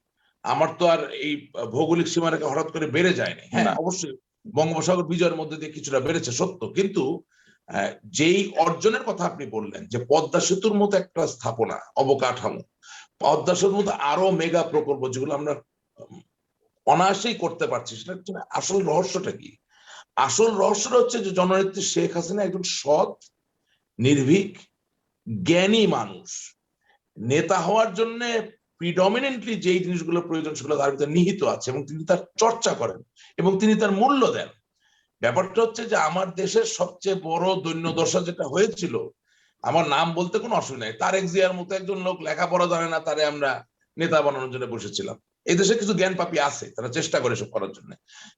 আমার তো আর এই ভৌগোলিক সীমারেখা হঠাৎ করে বেড়ে যায়নি। হ্যাঁ, অবশ্যই বঙ্গোপসাগর বিজয়ের মধ্যে দিয়ে কিছুটা বেড়েছে সত্য, কিন্তু যেই অর্জনের কথা আপনি বললেন যে পদ্মা সেতুর মতো একটা স্থাপনা, অবকাঠামো, পদ্মা সেতুর মতো আরো মেগা প্রকল্প যেগুলো আমরা অনায়াসেই করতে পারছি, সেটা আসল রহস্যটা কি? আসল রহস্যটা হচ্ছে যে জননেত্রী শেখ হাসিনা একজন সৎ, নির্ভীক, জ্ঞানী মানুষ। নেতা হওয়ার জন্য প্রিডমিনেন্টলি যেই জিনিসগুলো প্রয়োজন সেগুলো তার ভিতরে নিহিত আছে, এবং তিনি তার চর্চা করেন এবং তিনি তার মূল্য দেন। ব্যাপারটা হচ্ছে যে আমার দেশের সবচেয়ে বড় দৈন্যদশা যেটা হয়েছিল, আমার নাম বলতে কোনো অসুবিধা নেই, তারেক জিয়ার মতো একজন লোক লেখাপড়া জানে না, তারে আমরা নেতা বানানোর জন্য বসেছিলাম। এই দেশে কিছু জ্ঞান পাপী আছে, তারা চেষ্টা করে সব করার জন্য।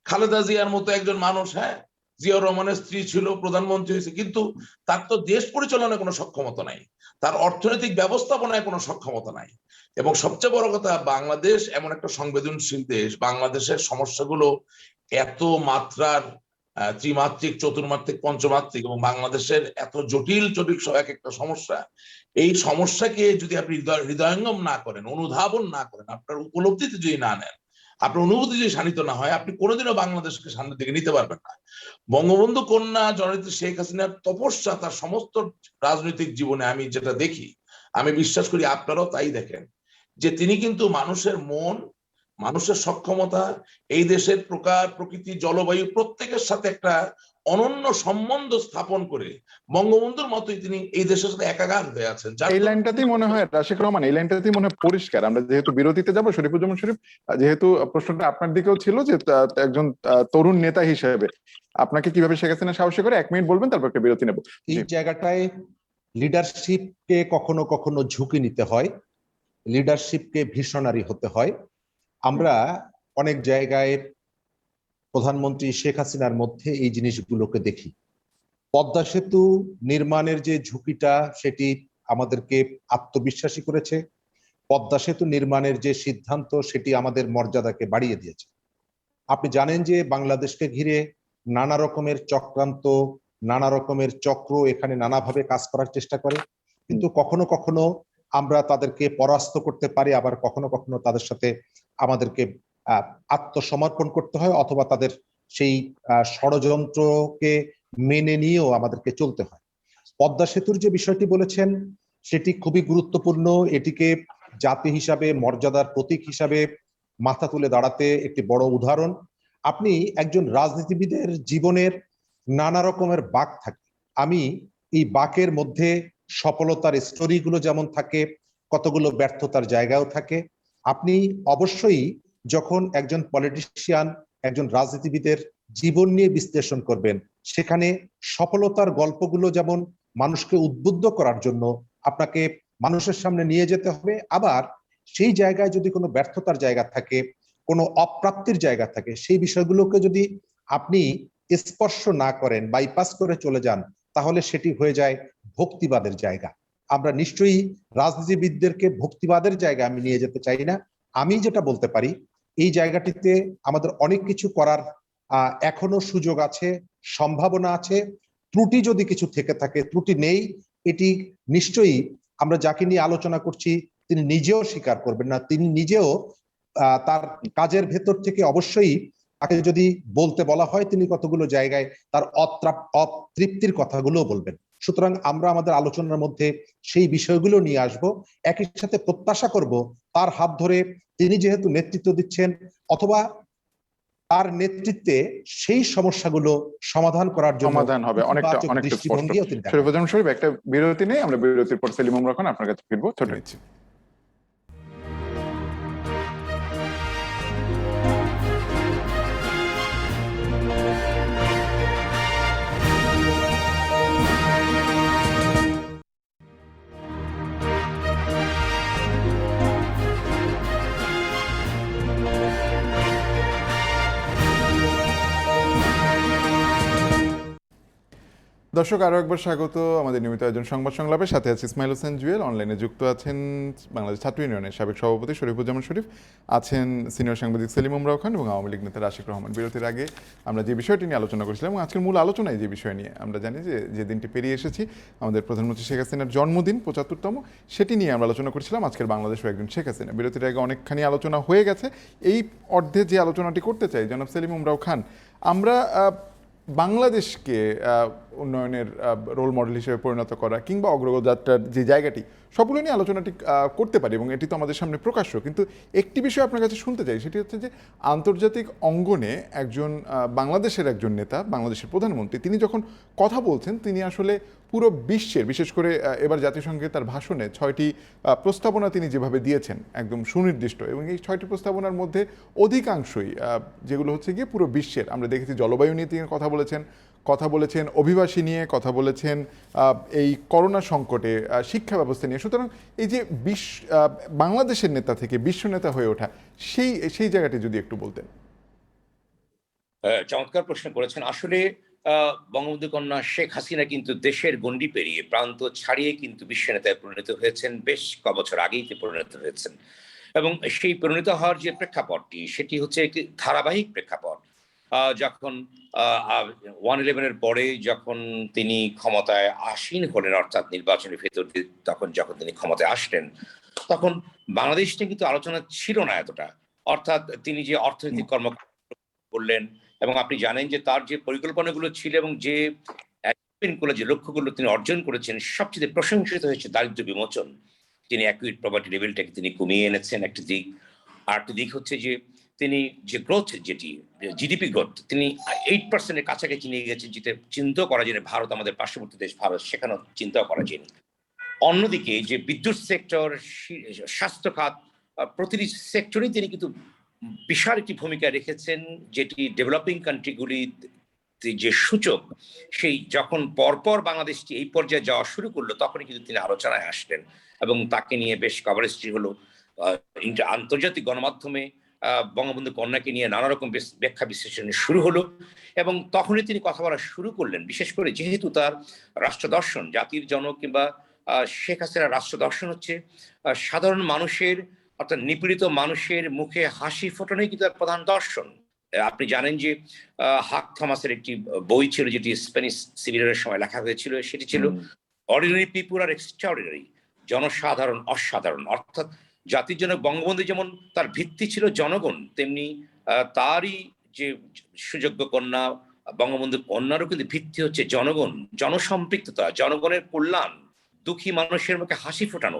খালেদা জিয়ার মতো একজন মানুষ, হ্যাঁ, জিয়াউর রহমানের স্ত্রী ছিল, প্রধানমন্ত্রী হয়েছে, কিন্তু তার তো দেশ পরিচালনায় কোনো সক্ষমতা নাই, তার অর্থনৈতিক ব্যবস্থাপনায় কোনো সক্ষমতা নাই। এবং সবচেয়ে বড় কথা, বাংলাদেশ এমন একটা সংবেদনশীল দেশ, বাংলাদেশের সমস্যাগুলো এত মাত্রার, ত্রিমাত্রিক, চতুর্মাত্রিক, পঞ্চমাত্রিক, এবং বাংলাদেশের এত জটিল জটিল সব এক একটা সমস্যা। এই সমস্যাকে যদি আপনি হৃদয়ঙ্গম না করেন, অনুধাবন না করেন, আপনার উপলব্ধিতে যদি না নেন, আপনার অনুভূতি যদি শানিত না হয়, আপনি কোনোদিনও বাংলাদেশকে সামনের দিকে নিতে পারবেন না। বঙ্গবন্ধু কন্যা জননেত্রী শেখ হাসিনার তপস্যা তার সমস্ত রাজনৈতিক জীবনে আমি যেটা দেখি, আমি বিশ্বাস করি আপনারাও তাই দেখেন, যে তিনি কিন্তু মানুষের মন, মানুষের সক্ষমতা, এই দেশের প্রকার প্রকৃতি, জলবায়ু প্রত্যেকের সাথে একটা অনন্য সম্বন্ধ স্থাপন করে বঙ্গবন্ধুর মতোই তিনি এই দেশের সাথে একাকার হয়ে আছেন। এই লাইনটাতেই মনে হয় রাশিক রহমান, এই লাইনটাতেই মনে হয় পরিষ্কার। আমরা যেহেতু বিরতিতে যাব, শরীফুজ্জামান শরীফ, যেহেতু প্রশ্নটা আপনার দিকেও ছিল যে একজন তরুণ নেতা হিসেবে আপনাকে কিভাবে শেখ হাসিনা সাহসী করে, 1 মিনিট বলবেন, তারপর একটা বিরতি নেব। এই জায়গাটায় লিডারশিপকে কখনো কখনো ঝুঁকি নিতে হয়, লিডারশিপকে ভিশনারি হতে হয়। আমরা অনেক জায়গায় প্রধানমন্ত্রী শেখ হাসিনার মধ্যে এই জিনিসগুলোকে দেখি। পদ্মা সেতু নির্মাণের যে ঝুঁকিটা, সেটি আমাদেরকে আত্মবিশ্বাসী করেছে। পদ্মা সেতু নির্মাণের যে সিদ্ধান্ত, সেটি আমাদের মর্যাদাকে বাড়িয়ে দিয়েছে। আপনি জানেন যে বাংলাদেশকে ঘিরে নানা রকমের চক্রান্ত, নানা রকমের চক্র এখানে নানাভাবে কাজ করার চেষ্টা করে, কিন্তু কখনো কখনো আমরা তাদেরকে পরাস্ত করতে পারি, আবার কখনো কখনো তাদের সাথে আমাদেরকে আত্মসমর্পণ করতে হয়, অথবা তাদের সেই ষড়যন্ত্রকে মেনে নিয়েও আমাদেরকে চলতে হয়। পদ্মা সেতুর যে বিষয়টি বলেছেন, সেটি খুবই গুরুত্বপূর্ণ। এটিকে জাতি হিসাবে, মর্যাদার প্রতীক হিসাবে মাথা তুলে দাঁড়াতে একটি বড় উদাহরণ। আপনি একজন রাজনীতিবিদের জীবনের নানা রকমের বাঁক থাকে, আমি এই বাঁকের মধ্যে সফলতার স্টোরিগুলো যেমন থাকে, কতগুলো ব্যর্থতার জায়গাও থাকে। আপনি অবশ্যই যখন একজন পলিটিশিয়ান, একজন রাজনীতিবিদের জীবন নিয়ে বিশ্লেষণ করবেন, সেখানে সফলতার গল্পগুলো যেমন মানুষকে উদ্বুদ্ধ করার জন্য আপনাকে মানুষের সামনে নিয়ে যেতে হবে, আবার সেই জায়গায় যদি কোনো ব্যর্থতার জায়গা থাকে, কোনো অপ্রাপ্তির জায়গা থাকে, সেই বিষয়গুলোকে যদি আপনি স্পর্শ না করেন, বাইপাস করে চলে যান, তাহলে সেটি হয়ে যায় ভক্তিবাদের জায়গা। আমরা নিশ্চয়ই রাজনীতিবিদদেরকে ভক্তিবাদের জায়গা আমি নিয়ে যেতে চাই না। আমি যেটা বলতে পারি, এই জায়গাটিতে আমাদের অনেক কিছু করার এখনো সুযোগ আছে, সম্ভাবনা আছে। ত্রুটি যদি কিছু থেকে থাকে, ত্রুটি নেই, এটি নিশ্চয়ই আমরা যাকে নিয়ে আলোচনা করছি তিনি নিজেও স্বীকার করবেন না। তিনি নিজেও তার কাজের ভেতর থেকে অবশ্যই, তাকে যদি বলতে বলা হয়, তিনি কতগুলো জায়গায় তার অতৃপ্তির কথাগুলো বলবেন। সুতরাং আমরা আমাদের আলোচনার মধ্যে সেই বিষয়গুলো নিয়ে আসব। একই সাথে প্রত্যাশা করব তার হাত ধরে তিনি যেহেতু নেতৃত্ব দিচ্ছেন, অথবা তার নেতৃত্বে সেই সমস্যাগুলো সমাধান করার জন্য সমাধান হবে অনেকটা স্পষ্ট। শরীফুজ্জামান শরীফ, একটা বিরতি নেই, আমরা বিরতির পর সেলিম উমরা খান আপনার কাছে ফিরবো। ছোট নিচ্ছি। দর্শক, আরো একবার স্বাগত আমাদের নিয়মিত আয়োজন সংবাদ সংলাপের সাথে আছে ইসমাইল হোসেন জুয়েল। অনলাইনে যুক্ত আছেন বাংলাদেশ ছাত্র ইউনিয়নের সাবেক সভাপতি শরীফুজ্জামান শরীফ, আছেন সিনিয়র সাংবাদিক সেলিম উমরা খান এবং আওয়ামী লীগ নেতা রাশিক রহমান। বিরতির আগে আমরা যে বিষয়টি নিয়ে আলোচনা করেছিলাম, এবং আজকের মূল আলোচনায় যে বিষয় নিয়ে আমরা জানি যে দিনটি পেরিয়ে এসেছি, আমাদের প্রধানমন্ত্রী শেখ হাসিনার জন্মদিন ৭৫তম, সেটি নিয়ে আমরা আলোচনা করেছিলাম। আজকের বাংলাদেশ ও একজন শেখ হাসিনা, বিরতির আগে অনেকখানি আলোচনা হয়ে গেছে। এই অর্ধে যে আলোচনাটি করতে চাই জনাব সেলিম উমরা খান, আমরা বাংলাদেশকে উন্নয়নের রোল মডেল হিসেবে পরিণত করা কিংবা অগ্রযাত্রার যে জায়গাটি, সবগুলো নিয়ে আলোচনাটি করতে পারি এবং এটি তো আমাদের সামনে প্রকাশ্য। কিন্তু একটি বিষয় আপনার কাছে শুনতে চাই, সেটি হচ্ছে যে আন্তর্জাতিক অঙ্গনে একজন বাংলাদেশের একজন নেতা, বাংলাদেশের প্রধানমন্ত্রী, তিনি যখন কথা বলছেন তিনি আসলে পুরো বিশ্বের, বিশেষ করে এবার জাতিসংঘে তার ভাষণে 6টি প্রস্তাবনা তিনি যেভাবে দিয়েছেন একদম সুনির্দিষ্ট, এবং এই 6টি প্রস্তাবনার মধ্যে অধিকাংশই যেগুলো হচ্ছে গিয়ে পুরো বিশ্বের, আমরা দেখেছি জলবায়ু নিয়ে তিনি কথা বলেছেন অভিবাসী নিয়ে কথা বলেছেন, এই করোনা সংকটে শিক্ষা ব্যবস্থা নিয়ে। সুতরাং এই যে বাংলাদেশের নেতা থেকে বিশ্ব নেতা হয়ে ওঠা, সেই জায়গাটি যদি একটু বলতেন। চমৎকার প্রশ্ন করেছেন। আসলে বঙ্গবন্ধু কন্যা শেখ হাসিনা কিন্তু দেশের গণ্ডি পেরিয়ে, প্রান্ত ছাড়িয়ে কিন্তু বিশ্ব নেতায় পরিণত হয়েছেন, বেশ কবছর আগেই পরিণত হয়েছেন। এবং সেই পরিণত হওয়ার যে প্রেক্ষাপটটি, সেটি হচ্ছে একটি ধারাবাহিক প্রেক্ষাপট। যখন 1/11-এর পরে যখন তিনি ক্ষমতায় আসীন হলেন, অর্থাৎ নির্বাচনের ভেতর দিয়ে যখন তিনি ক্ষমতায় আসলেন, তখন বাংলাদেশ নিয়ে কিন্তু আলোচনা ছিল না এতটা। অর্থাৎ তিনি যে অর্থনৈতিক কর্মকাণ্ড করলেন, এবং আপনি জানেন যে তার যে পরিকল্পনাগুলো ছিল এবং যে যে লক্ষ্যগুলো তিনি অর্জন করেছেন, সবচেয়ে প্রশংসিত হয়েছে দারিদ্র্য বিমোচন। তিনি অ্যাকুইট প্রপার্টি লেভেলটাকে তিনি কমিয়ে এনেছেন একটি দিক। আর একটি দিক হচ্ছে যে তিনি যে গ্রোথ, যেটি জিডিপি গ্রোথ, তিনি 8%-এর কাছাকাছি নিয়ে গেছেন, যেটা চিন্তাও করা যায় না। ভারত আমাদের পার্শ্ববর্তী দেশ ভারত, সেখানেও চিন্তাও করা যায়নি। অন্যদিকে যে বিদ্যুৎ সেক্টর, স্বাস্থ্য খাত, প্রতিটি সেক্টরেই তিনি কিন্তু বিশাল একটি ভূমিকা রেখেছেন, যেটি ডেভেলপিং কান্ট্রিগুলি যে সূচক, সেই যখন পরপর বাংলাদেশটি এই পর্যায়ে যাওয়া শুরু করলো, তখনই কিন্তু তিনি আলোচনায় আসলেন এবং তাকে নিয়ে বেশ কভারেজটি হলো। আন্তর্জাতিক গণমাধ্যমে বঙ্গবন্ধু কন্যাকে নিয়ে নানা রকম ব্যাখ্যা বিশ্লেষণ শুরু হলো, এবং তখনই তিনি কথা বলা শুরু করলেন। বিশেষ করে যেহেতু তার রাষ্ট্র দর্শন, জাতির জনক কিংবা শেখ হাসিনার রাষ্ট্র দর্শন হচ্ছে সাধারণ মানুষের, অর্থাৎ নিপীড়িত মানুষের মুখে হাসি ফোটানোই কিন্তু তার প্রধান দর্শন। আপনি জানেন যে হাক থমাসের একটি বই ছিল, যেটি স্প্যানিশ সিভিল ওয়ারের সময় লেখা হয়েছিল, সেটি ছিল অর্ডিনারি পিপুল আর এক্সট্রাঅর্ডিনারি, জনসাধারণ অসাধারণ। অর্থাৎ জাতির জনক বঙ্গবন্ধু যেমন তার ভিত্তি ছিল জনগণ, তেমনি তারই যে সুযোগ্য কন্যা বঙ্গবন্ধু কন্যারও কিন্তু ভিত্তি হচ্ছে জনগণ, জনসম্পৃক্ততা, জনগণের কল্যাণ, দুঃখী মানুষের মুখে হাসি ফোটানো।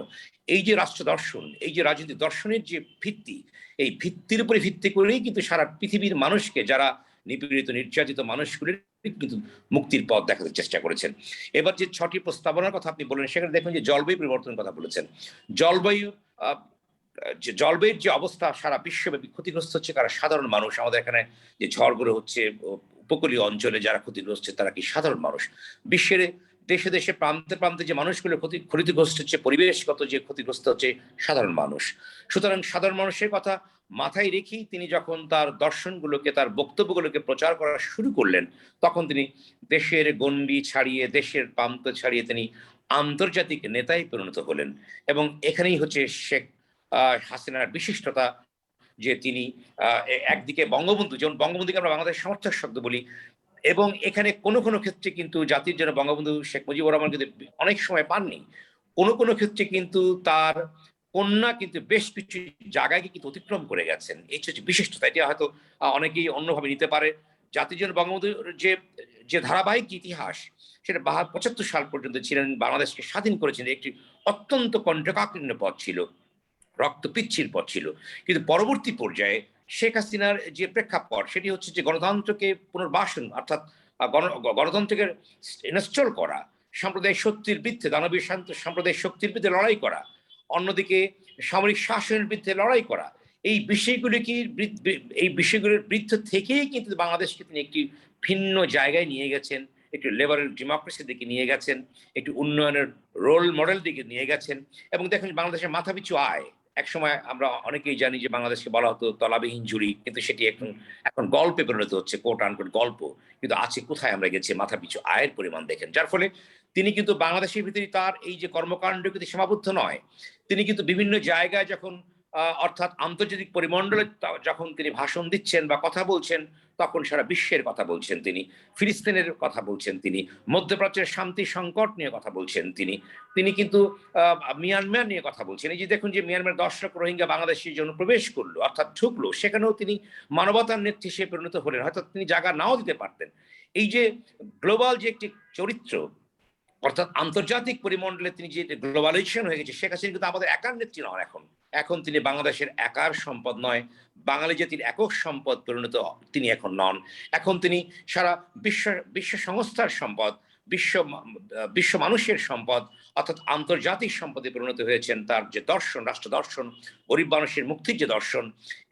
এই যে রাষ্ট্র দর্শন, এই যে রাজনীতি দর্শনের যে ভিত্তি, এই ভিত্তির উপরে ভিত্তি করেই কিন্তু সারা পৃথিবীর মানুষকে, যারা নিপীড়িত নির্যাতিত মানুষগুলির কিন্তু মুক্তির পথ দেখাতে চেষ্টা করেছেন। এবার যে 6টি প্রস্তাবনার কথা আপনি বলেন, সেখানে দেখুন যে জলবায়ু পরিবর্তনের কথা বলেছেন। জলবায়ুর যে অবস্থা সারা বিশ্বব্যাপী ক্ষতিগ্রস্ত হচ্ছে কারা? সাধারণ মানুষ। আমাদের এখানে যে ঝড়গুলো হচ্ছে উপকূলীয় অঞ্চলে যারা ক্ষতিগ্রস্ত, তারা কি সাধারণ মানুষ। বিশ্বের দেশে দেশে প্রান্তে প্রান্তে যে মানুষগুলো ক্ষতিগ্রস্ত হচ্ছে, পরিবেশগত যে ক্ষতিগ্রস্ত হচ্ছে, সাধারণ মানুষ। সুতরাং সাধারণ মানুষের কথা মাথায় রেখেই তিনি যখন তার দর্শনগুলোকে, তার বক্তব্যগুলোকে প্রচার করা শুরু করলেন, তখন তিনি দেশের গণ্ডি ছাড়িয়ে, দেশের প্রান্ত ছাড়িয়ে তিনি আন্তর্জাতিক নেতায় পরিণত হলেন। এবং এখানেই হচ্ছে শেখ হাসিনার বিশিষ্টতা, যে তিনি একদিকে বঙ্গবন্ধু, যেমন বঙ্গবন্ধুকে আমরা বাংলাদেশ সমর্থক শব্দ বলি, এবং এখানে কোনো কোনো ক্ষেত্রে কিন্তু জাতির জন্য বঙ্গবন্ধু শেখ মুজিবুর রহমান কিন্তু অনেক সময় পাননি। কোনো কোনো ক্ষেত্রে কিন্তু তার কন্যা কিন্তু বেশ কিছু জায়গায় কিন্তু অতিক্রম করে গেছেন। এই হচ্ছে বিশিষ্টতা। এটা হয়তো অনেকেই অন্যভাবে নিতে পারে। জাতির জন্য বঙ্গবন্ধুর যে ধারাবাহিক ইতিহাস, সেটা 75 সাল পর্যন্ত ছিলেন, বাংলাদেশকে স্বাধীন করেছেন, একটি অত্যন্ত কণ্টকাকীর্ণ পথ ছিল, রক্তপিচ্ছির পথ ছিল। কিন্তু পরবর্তী পর্যায়ে শেখ হাসিনার যে প্রেক্ষাপট, সেটি হচ্ছে যে গণতন্ত্রকে পুনর্বাসন, অর্থাৎ গণতন্ত্রকে ইনস্টল করা, সাম্প্রদায়িক শক্তির বিরুদ্ধে, দানবীয় সাম্প্রদায়িক শক্তির বিরুদ্ধে লড়াই করা, অন্যদিকে সামরিক শাসনের বিরুদ্ধে লড়াই করা। এই বিষয়গুলোর বিরুদ্ধে থেকেই কিন্তু বাংলাদেশকে তিনি একটি ভিন্ন জায়গায় নিয়ে গেছেন, একটি লিবারেল ডেমোক্রেসির দিকে নিয়ে গেছেন, একটি উন্নয়নের রোল মডেল দিকে নিয়ে গেছেন। এবং দেখেন বাংলাদেশের মাথাপিছু আয়, একসময় আমরা অনেকেই জানি যে বাংলাদেশকে বলা হতো তলাবিহীন ঝুড়ি, কিন্তু সেটি এখন গল্পে পরিণত হচ্ছে, কোট আনকোট গল্প। কিন্তু আছে কোথায় আমরা গেছি, মাথাপিছু আয়ের পরিমাণ দেখেন। যার ফলে তিনি কিন্তু বাংলাদেশের ভিতরে তার এই যে কর্মকাণ্ড কিন্তু সীমাবদ্ধ নয়। তিনি কিন্তু বিভিন্ন জায়গায় যখন অর্থাৎ আন্তর্জাতিক পরিমণ্ডলে যখন তিনি ভাষণ দিচ্ছেন বা কথা বলছেন, তখন সারা বিশ্বের কথা বলছেন তিনি, ফিলিস্তিনের কথা বলছেন তিনি, মধ্যপ্রাচ্যের শান্তি সংকট নিয়ে কথা বলছেন তিনি কিন্তু মিয়ানমার নিয়ে কথা বলছেন। এই যে দেখুন যে মিয়ানমার 10 লাখ রোহিঙ্গা বাংলাদেশের জন্য প্রবেশ করলো, অর্থাৎ ঢুকলো, সেখানেও তিনি মানবতার নেত্রী হিসেবে পরিণত হলেন, হয়তো তিনি জায়গা নাও দিতে পারতেন। এই যে গ্লোবাল যে একটি চরিত্র, অর্থাৎ আন্তর্জাতিক পরিমণ্ডলে তিনি যে গ্লোবালাইজেশন হয়ে গেছে, শেখ হাসিনা কিন্তু আমাদের একার নেত্রী নন। এখন তিনি বাংলাদেশের একার সম্পদ নয়, বাঙালি জাতির একক সম্পদ পরিণত তিনি এখন নন। এখন তিনি সারা বিশ্ব সংস্থার সম্পদ, বিশ্ব মানুষের সম্পদ, অর্থাৎ আন্তর্জাতিক সম্পদে পরিণত হয়েছেন। তার যে দর্শন, রাষ্ট্র দর্শন, গরিব মানুষের মুক্তির যে দর্শন,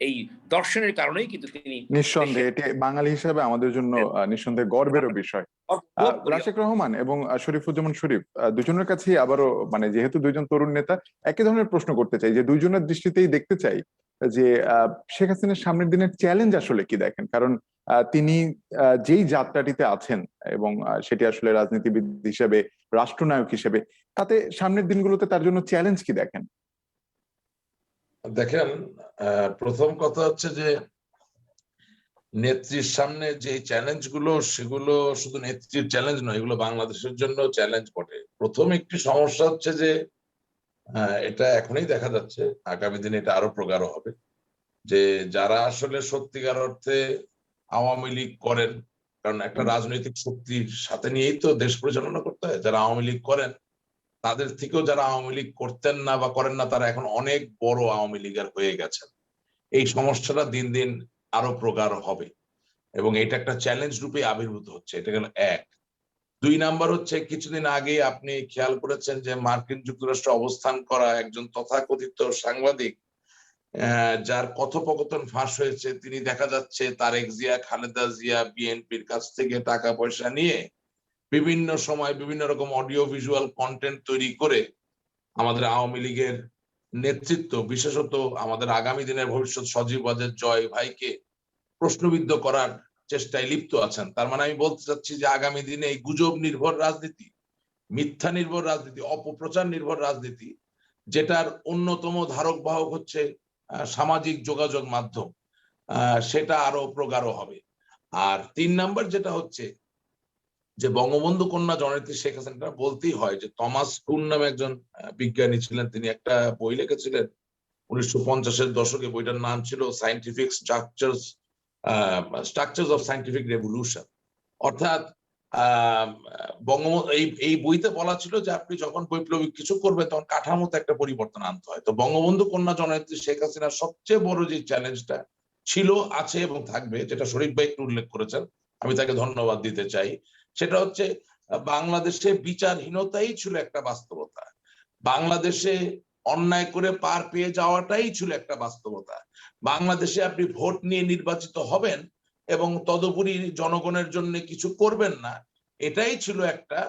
এই দর্শনের কারণেই কিন্তু তিনি নিঃসন্দেহে এটি বাঙালি হিসেবে আমাদের জন্য নিঃসন্দেহে গর্বেরও বিষয়। রাশেক রহমান এবং শরীফুজ্জামান শরীফ, দুজনের কাছেই আবারও মানে যেহেতু দুইজন তরুণ নেতা, একই ধরনের প্রশ্ন করতে চাই, যে দুইজনের দৃষ্টিতেই দেখতে চাই যে শেখ হাসিনার সামনের দিনের চ্যালেঞ্জ আসলে কি দেখেন। কারণ তিনি যেই যাত্রাটিতে আছেন এবং সেটি আসলে রাজনীতিবিদ হিসেবে, রাষ্ট্রনায়ক হিসেবে, তাতে সামনের দিনগুলোতে তার জন্য চ্যালেঞ্জ কি দেখেন? দেখেন, প্রথম কথা হচ্ছে যে নেত্রীর সামনে যে চ্যালেঞ্জ গুলো, সেগুলো শুধু নেত্রীর চ্যালেঞ্জ নয়, এগুলো বাংলাদেশের জন্য চ্যালেঞ্জ বটে। প্রথম একটি সমস্যা হচ্ছে যে এটা এখনই দেখা যাচ্ছে, আগামী দিনে এটা আরো প্রগাঢ় হবে, যে যারা আসলে সত্যিকার অর্থে আওয়ামী লীগ করেন, কারণ একটা রাজনৈতিক শক্তির সাথে নিয়েই তো দেশ পরিচালনা করতে হয়, যারা আওয়ামী লীগ করেন তাদের থেকেও যারা আওয়ামী লীগ করতেন না বা করেন না, তারা এখন অনেক বড় আওয়ামী লীগের হয়ে গেছেন। এই সমস্যাটা দিন দিন আরো প্রগাঢ় হবে এবং এটা একটা চ্যালেঞ্জ রূপে আবির্ভূত হচ্ছে। এটা গেল এক। 2 নাম্বার হচ্ছে, কিছুদিন আগে আপনি খেয়াল করেছেন যে মার্কিন যুক্তরাষ্ট্রে অবস্থান করা একজন তথাকথিত সাংবাদিক, যার কথোপকথন ফাঁস হয়েছে, তিনি দেখা যাচ্ছে তারেক জিয়া, খালেদা জিয়া, বিএনপির কাছ থেকে টাকা পয়সা নিয়ে বিভিন্ন সময় বিভিন্ন রকম অডিও ভিজুয়াল কন্টেন্ট তৈরি করে আমাদের আওয়ামী লীগের নেতৃত্ব, বিশেষত আমাদের আগামী দিনের ভবিষ্যৎ সজীব ওয়াজেদ জয় ভাইকে প্রশ্নবিদ্ধ করার চেষ্টায় লিপ্ত আছেন। তার মানে আমি বলতে চাচ্ছি যে আগামী দিনে এই গুজব নির্ভর রাজনীতি, মিথ্যা নির্ভর রাজনীতি, অপপ্রচার নির্ভর রাজনীতি, যেটার অন্যতম ধারক বাহক হচ্ছে সামাজিক যোগাযোগ মাধ্যম, সেটা আরো প্রগাঢ় হবে। আর 3 নাম্বার যেটা হচ্ছে যে বঙ্গবন্ধু কন্যা জননেত্রী শেখ হাসিনা, বলতেই হয় যে টমাস কুন নামে একজন বিজ্ঞানী ছিলেন, তিনি একটা বই লিখেছিলেন 1950-এর দশকে। বইটার নাম ছিল scientific structures of scientific revolution. অর্থাৎ বঙ্গবন্ধু এই বইতে বলা ছিল যে আপনি যখন বৈপ্লবিক কিছু করবেন তখন কাঠামোতে একটা পরিবর্তন আনতে হয়। তো বঙ্গবন্ধু কন্যা জননেত্রী শেখ হাসিনার সবচেয়ে বড় যে চ্যালেঞ্জটা ছিল, আছে এবং থাকবে, যেটা শরীফ ভাই একটু উল্লেখ করেছেন, আমি তাকে ধন্যবাদ দিতে চাই, সেটা হচ্ছে বাংলাদেশে বিচারহীনতাই ছিল একটা বাস্তবতা। বাংলাদেশে অন্যায় করে পার পেয়ে যাওয়াটাই ছিল একটা বাস্তবতা। বাংলাদেশে আপনি ভোট নিয়ে নির্বাচিত হবেন এবং তদুপরি জনগণের জন্য কিছু করবেন না, এটাই ছিল একটা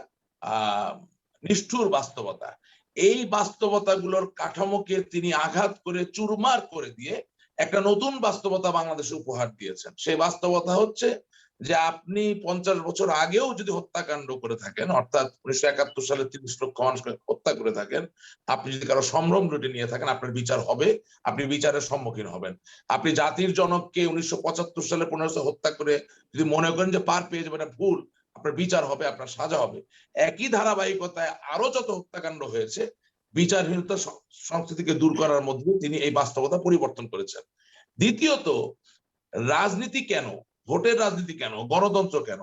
নিষ্ঠুর বাস্তবতা। এই বাস্তবতাগুলোর কাঠামোকে তিনি আঘাত করে চুরমার করে দিয়ে একটা নতুন বাস্তবতা বাংলাদেশে উপহার দিয়েছেন। সেই বাস্তবতা হচ্ছে যে আপনি 50 বছর আগেও যদি হত্যাকাণ্ড করে থাকেন, অর্থাৎ 1971 সালে 30 লক্ষ মানুষকে হত্যা করে থাকেন, আপনি যদি কারো সম্ভ্রম লুটে নিয়ে থাকেন, আপনার বিচার হবে, আপনি বিচারের সম্মুখীন হবেন। আপনি জাতির জনককে 1975 সালে 1500 হত্যা করে যদি মনে করেন যে পার পেয়ে যাবেন, এটা ভুল, আপনার বিচার হবে, আপনার সাজা হবে। একই ধারাবাহিকতায় আরো যত হত্যাকাণ্ড হয়েছে, বিচারহীনতা সংস্কৃতিকে দূর করার মধ্যে তিনি এই বাস্তবতা পরিবর্তন করেছেন। দ্বিতীয়ত, রাজনীতি কেন, ভোটের রাজনীতি কেন, গণতন্ত্র কেন?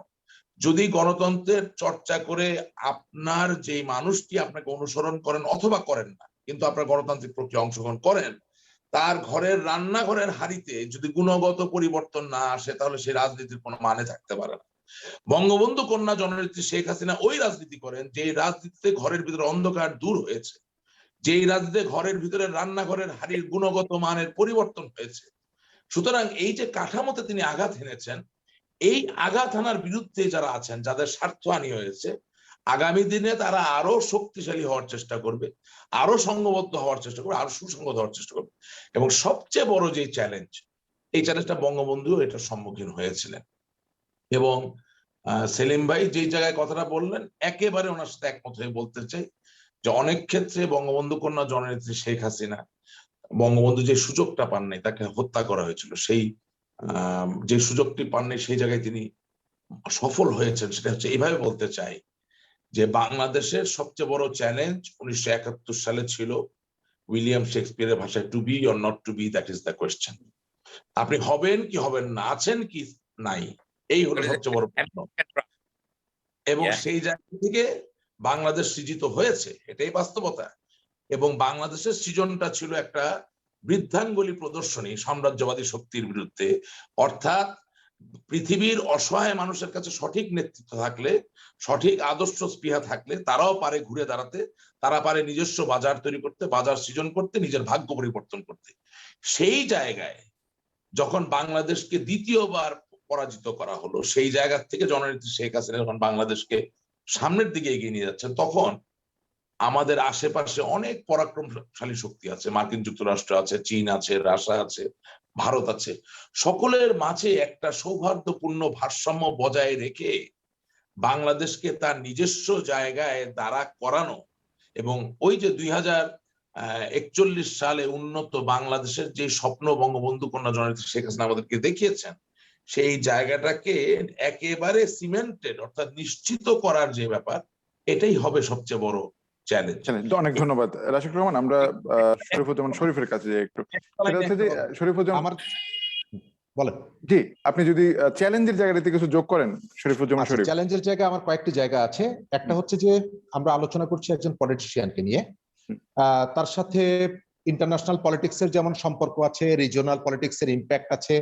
যদি গণতন্ত্রের চর্চা করে আপনার যে মানুষটি আপনাকে অনুসরণ করেন অথবা করেন না, কিন্তু আপনার গণতান্ত্রিক প্রক্রিয়া অংশগ্রহণ করেন, তার ঘরের রান্নাঘরের হাড়িতে যদি গুণগত পরিবর্তন না আসে, তাহলে সেই রাজনীতির কোনো মানে থাকতে পারে না। বঙ্গবন্ধু কন্যা জননেত্রী শেখ হাসিনা ওই রাজনীতি করেন যে রাজনীতিতে ঘরের ভিতরে অন্ধকার দূর হয়েছে, যেই রাজনীতিতে ঘরের ভিতরে রান্নাঘরের হাড়ির গুণগত মানের পরিবর্তন হয়েছে। সুতরাং এই যে কাঠামোতে তিনি আঘাত হেনেছেন, এই আঘাত হানার বিরুদ্ধে যারা আছেন, যাদের স্বার্থহানি হয়েছে, আগামী দিনে তারা আরো শক্তিশালী হওয়ার চেষ্টা করবে, আরো সংঘবদ্ধ হওয়ার চেষ্টা করবে, আরো সুসংগত হওয়ার চেষ্টা করবে। এবং সবচেয়ে বড় যে চ্যালেঞ্জ, এই চ্যালেঞ্জটা বঙ্গবন্ধু এটার সম্মুখীন হয়েছিলেন। এবং সেলিম ভাই যে জায়গায় কথাটা বললেন, একেবারে ওনার সাথে একমত হয়ে বলতে চাই যে অনেক ক্ষেত্রে বঙ্গবন্ধু কন্যা জননেত্রী শেখ হাসিনা বঙ্গবন্ধু যে সুযোগটা পান নাই, তাকে হত্যা করা হয়েছিল, সেই যে সুযোগটি পান নাই সেই জায়গায় তিনি সফল হয়েছেন। সেটা হচ্ছে, এইভাবে বলতে চাই যে বাংলাদেশের সবচেয়ে বড় চ্যালেঞ্জ 1971 সালে ছিল উইলিয়াম শেক্সপিয়ারের ভাষায়, to be or not to be, that is the question. আপনি হবেন কি হবেন না, আছেন কি নাই, এই হলো সবচেয়ে বড় প্রশ্ন। এবং সেই জায়গা থেকে বাংলাদেশ সৃজিত হয়েছে, এটাই বাস্তবতা। এবং বাংলাদেশের সৃজনটা ছিল একটা বৃদ্ধাঙ্গুলি প্রদর্শনী সাম্রাজ্যবাদী শক্তির বিরুদ্ধে। অর্থাৎ পৃথিবীর অসহায় মানুষের কাছে সঠিক নেতৃত্ব থাকলে, সঠিক আদর্শ স্পৃহা থাকলে, তারাও পারে ঘুরে দাঁড়াতে, তারা পারে নিজস্ব বাজার তৈরি করতে, বাজার সৃজন করতে, নিজের ভাগ্য পরিবর্তন করতে। সেই জায়গায় যখন বাংলাদেশকে দ্বিতীয়বার পরাজিত করা হলো, সেই জায়গা থেকে জননেত্রী শেখ হাসিনা যখন বাংলাদেশকে সামনের দিকে এগিয়ে নিয়ে যাচ্ছেন, তখন আমাদের আশেপাশে অনেক পরাক্রমশালী শক্তি আছে, মার্কিন যুক্তরাষ্ট্র আছে, চীন আছে, রাশিয়া আছে, ভারত আছে। সকলের মাঝে একটা সৌহার্দ্যপূর্ণ ভারসাম্য বজায় রেখে বাংলাদেশকে তার নিজস্ব জায়গায় দাঁড়া করানো, এবং ওই যে 2041 সালে উন্নত বাংলাদেশের যে স্বপ্ন বঙ্গবন্ধু কন্যা জননেত্রী শেখ হাসিনা আমাদেরকে দেখিয়েছেন, সেই জায়গাটাকে একেবারে সিমেন্টেড, অর্থাৎ নিশ্চিত করার যে ব্যাপার, এটাই হবে সবচেয়ে বড় চ্যালেঞ্জ। অনেক ধন্যবাদ রাশিদ রহমান। আমরা শরীফুজ্জামান শরীফের কাছে যাই একটু। সেটা হচ্ছে যে শরীফুজ্জামান, আমার বলেন। জি, আপনি যদি চ্যালেঞ্জের জায়গাটাতে কিছু যোগ করেন শরীফুজ্জামান শরীফ। চ্যালেঞ্জের জায়গা আমার কয়েকটি জায়গা আছে। একটা হচ্ছে যে আমরা আলোচনা করছি একজন পলিটিশিয়ানকে নিয়ে, তার সাথে ইন্টারন্যাশনাল পলিটিক্সের যেমন সম্পর্ক আছে, রিজিওনাল পলিটিক্সের ইম্প্যাক্ট আছে,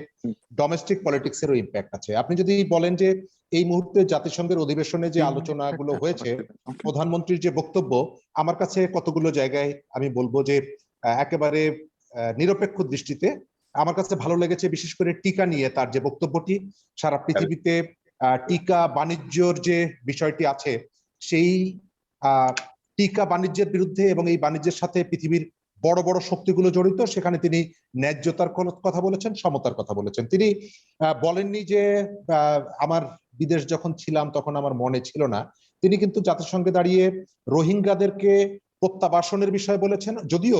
ডোমেস্টিক পলিটিক্সেরও ইম্প্যাক্ট আছে। আপনি যদি বলেন যে এই মুহূর্তে জাতিসংঘের অধিবেশনে যে আলোচনাগুলো হয়েছে, প্রধানমন্ত্রীর যে বক্তব্য, আমার কাছে কতগুলো জায়গায় আমি বলবো যে একেবারে নিরপেক্ষ দৃষ্টিতে আমার কাছে ভালো লেগেছে। বিশেষ করে টিকা নিয়ে তার যে বক্তব্যটি, সারা পৃথিবীতে টিকা বাণিজ্যর যে বিষয়টি আছে, সেই টিকা বাণিজ্যের বিরুদ্ধে এবং এই বাণিজ্যের সাথে পৃথিবীর বড় বড় শক্তিগুলো জড়িত, সেখানে তিনি ন্যায্যতার কথা বলেছেন, সমতার কথা বলেছেন। তিনি বলেননি যে আমার বিদেশ যখন ছিলাম তখন আমার মনে ছিল না। তিনি কিন্তু জাতিসংঘে দাঁড়িয়ে রোহিঙ্গাদেরকে প্রত্যাবাসনের বিষয় বলেছেন। যদিও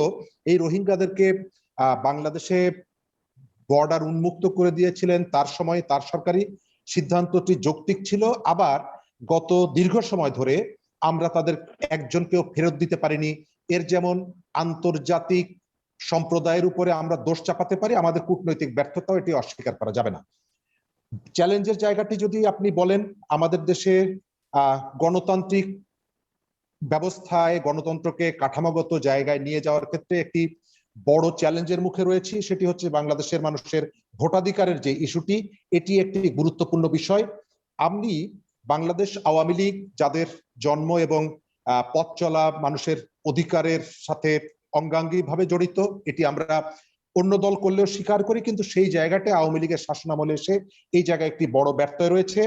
এই রোহিঙ্গাদেরকে বাংলাদেশে বর্ডার উন্মুক্ত করে দিয়েছিলেন তার সময়, তার সরকারি সিদ্ধান্তটি যৌক্তিক ছিল। আবার গত দীর্ঘ সময় ধরে আমরা তাদের একজনকেও ফেরত দিতে পারিনি। এর যেমন আন্তর্জাতিক সম্প্রদায়ের উপরে আমরা দোষ চাপাতে পারি, আমাদের কূটনৈতিক ব্যর্থতাও এটি অস্বীকার করা যাবে না। চ্যালেঞ্জের জায়গাটি যদি আপনি বলেন, আমাদের দেশে গণতান্ত্রিক ব্যবস্থায় গণতন্ত্রকে কাঠামোগত জায়গায় নিয়ে যাওয়ার ক্ষেত্রে একটি বড় চ্যালেঞ্জের মুখে রয়েছে, সেটি হচ্ছে বাংলাদেশের মানুষের ভোটাধিকারের যে ইস্যুটি, এটি একটি গুরুত্বপূর্ণ বিষয়। আমি বাংলাদেশ আওয়ামী লীগ, যাদের জন্ম এবং পথ চলা মানুষের অধিকারের সাথে অঙ্গাঙ্গিভাবে জড়িত, এটি আমরা অন্য দল করলেও স্বীকার করি, কিন্তু সেই জায়গাটা আওয়ামী লীগের শাসনামলে এসে এই জায়গায় একটি বড় ব্যত্যয় রয়েছে।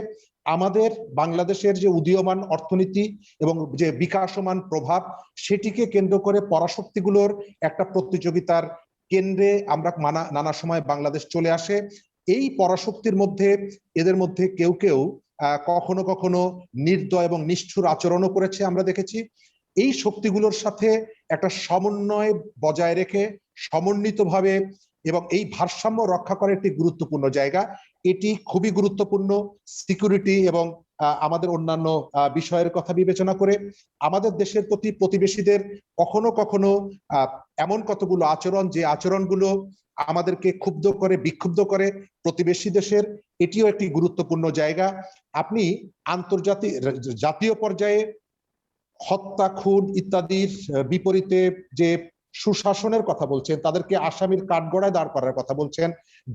আমাদের বাংলাদেশের যে উদীয়মান অর্থনীতি এবং যে বিকাশমান প্রভাব, সেটিকে কেন্দ্র করে পরাশক্তিগুলোর একটা প্রতিযোগিতার কেন্দ্রে আমরা নানা সময় বাংলাদেশ চলে আসে। এই পরাশক্তির মধ্যে এদের মধ্যে কেউ কেউ কখনো কখনো নির্দয় এবং নিষ্ঠুর আচরণও করেছে, আমরা দেখেছি। এই শক্তিগুলোর সাথে একটা সমন্বয় বজায় রেখে সমন্বিতভাবে এবং এই ভারসাম্য রক্ষা করার একটি গুরুত্বপূর্ণ জায়গা, এটি খুবই গুরুত্বপূর্ণ। সিকিউরিটি এবং আমাদের অন্যান্য বিষয়ের কথা বিবেচনা করে আমাদের দেশের প্রতি প্রতিবেশীদের কখনো কখনো এমন কতগুলো আচরণ, যে আচরণগুলো আমাদেরকে ক্ষুব্ধ করে, বিক্ষুব্ধ করে প্রতিবেশী দেশের, এটিও একটি গুরুত্বপূর্ণ জায়গা। আপনি আন্তর্জাতিক জাতীয় পর্যায়ে হত্যা, খুন ইত্যাদির বিপরীতে যে সুশাসনের কথা বলছেন, তাদেরকে আসামির কাঠগড়ায় দাঁড় করার কথা বলছেন,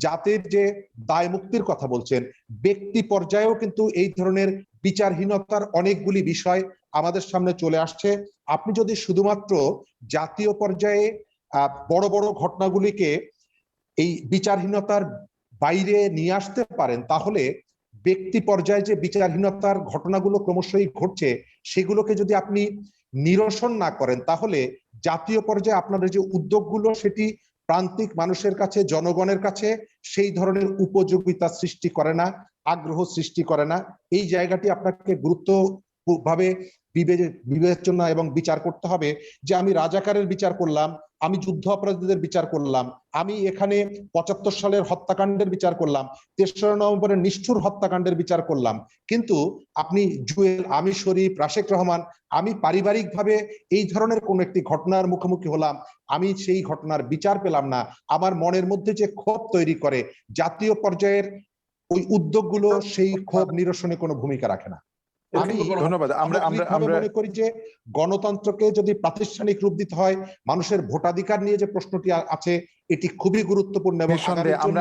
জাতির যে দায় মুক্তির কথা বলছেন, ব্যক্তি পর্যায়েও কিন্তু এই ধরনের বিচারহীনতার অনেকগুলি বিষয় আমাদের সামনে চলে আসছে। আপনি যদি শুধুমাত্র জাতীয় পর্যায়ে বড় বড় ঘটনাগুলিকে এই বিচারহীনতার বাইরে নিয়ে আসতে পারেন, তাহলে ব্যক্তি পর্যায়ে যে বিচারহীনতার ঘটনাগুলো ক্রমশই ঘটছে, সেগুলোকে যদি আপনি নিরসন না করেন, তাহলে জাতীয় পর্যায়ে আপনাদের যে উদ্যোগগুলো, সেটি প্রান্তিক মানুষের কাছে, জনগণের কাছে সেই ধরনের উপযোগিতা সৃষ্টি করে না, আগ্রহ সৃষ্টি করে না। এই জায়গাটি আপনাকে গুরুত্বভাবে বিবেচনা এবং বিচার করতে হবে যে আমি রাজাকারের বিচার করলাম, আমি যুদ্ধ অপরাধীদের বিচার করলাম, আমি এখানে ৭৫ সালের হত্যাকাণ্ডের বিচার করলাম, ৩রা নভেম্বরের নিষ্ঠুর হত্যাকাণ্ডের বিচার করলাম, কিন্তু আপনি জুয়েল, আমি শরীফ, রাশেক রহমান, আমি পারিবারিকভাবে এই ধরনের কোন একটি ঘটনার মুখোমুখি হলাম, আমি সেই ঘটনার বিচার পেলাম না। আমার মনের মধ্যে যে ক্ষোভ তৈরি করে, জাতীয় পর্যায়ের ওই উদ্যোগগুলো সেই ক্ষোভ নিরসনে কোনো ভূমিকা রাখে না। আমি ধন্যবাদ। আমরা মনে করি যে গণতন্ত্রকে যদি প্রাতিষ্ঠানিক রূপ দিতে হয়, মানুষের ভোটাধিকার নিয়ে যে প্রশ্নটি আছে এটি খুবই গুরুত্বপূর্ণ এবং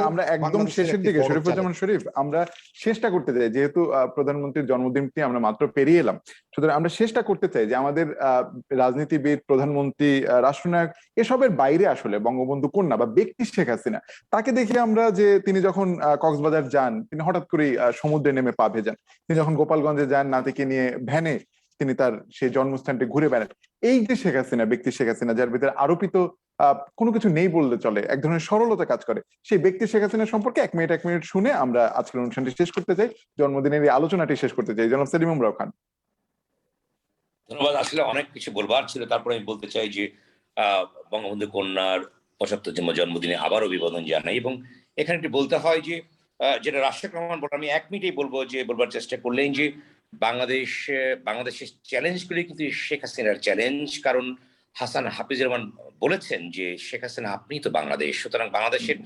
আমরা একদম শেষের দিকে, শরীফুজ্জামান শরীফ, আমরা শেষটা করতে চাই, যেহেতু প্রধানমন্ত্রীর জন্মদিনটি আমরা মাত্র পেরিয়ে এলাম, সুতরাং আমরা চেষ্টা করতে চাই যে আমাদের রাজনীতিবিদ, প্রধানমন্ত্রী, রাষ্ট্রনায়ক এসবের বাইরে আসলে বঙ্গবন্ধু কন্যা বা ব্যক্তি শেখ হাসিনা, তাকে দেখি আমরা যে তিনি যখন কক্সবাজার যান, তিনি হঠাৎ করেই সমুদ্রে নেমে পা ভেজান, তিনি যখন গোপালগঞ্জে যান নাতিকে নিয়ে ভ্যানে তিনি তার সেই জন্মস্থানটি ঘুরে বেড়ান। এই যে শেখ হাসিনা, ব্যক্তি শেখ হাসিনা, যার ভিতরে আরোপিত কোনো কিছু নেই বললে চলে, এক ধরনের সরলতা কাজ করে, সেই ব্যক্তি শেখ হাসিনা সম্পর্কে এক মিনিট শুনে আমরা আজকের অনুষ্ঠানটি শেষ করতে চাই, জন্মদিনের এই আলোচনাটি শেষ করতে চাই। জনাব সেলিম উমরাও খান। ধন্যবাদ। আসলে অনেক কিছু বলবার ছিল, তারপরে আমি বলতে চাই যে বঙ্গবন্ধু কন্যার ৭৫তম জন্মদিনে আবার অভিবাদন জানাই। এবং এখানে একটু বলতে হয় যে যেটা রাশেক রহমান বলে, আমি ১ মিনিটেই বলবো, যে বলবার চেষ্টা করলেন যে বাংলাদেশের চ্যালেঞ্জগুলি কিন্তু শেখ হাসিনার চ্যালেঞ্জ। কারণ হাসান হাফিজুর রহমান বলেছেন যে শেখ হাসিনা আপনি তো বাংলাদেশ, সুতরাং বাংলাদেশের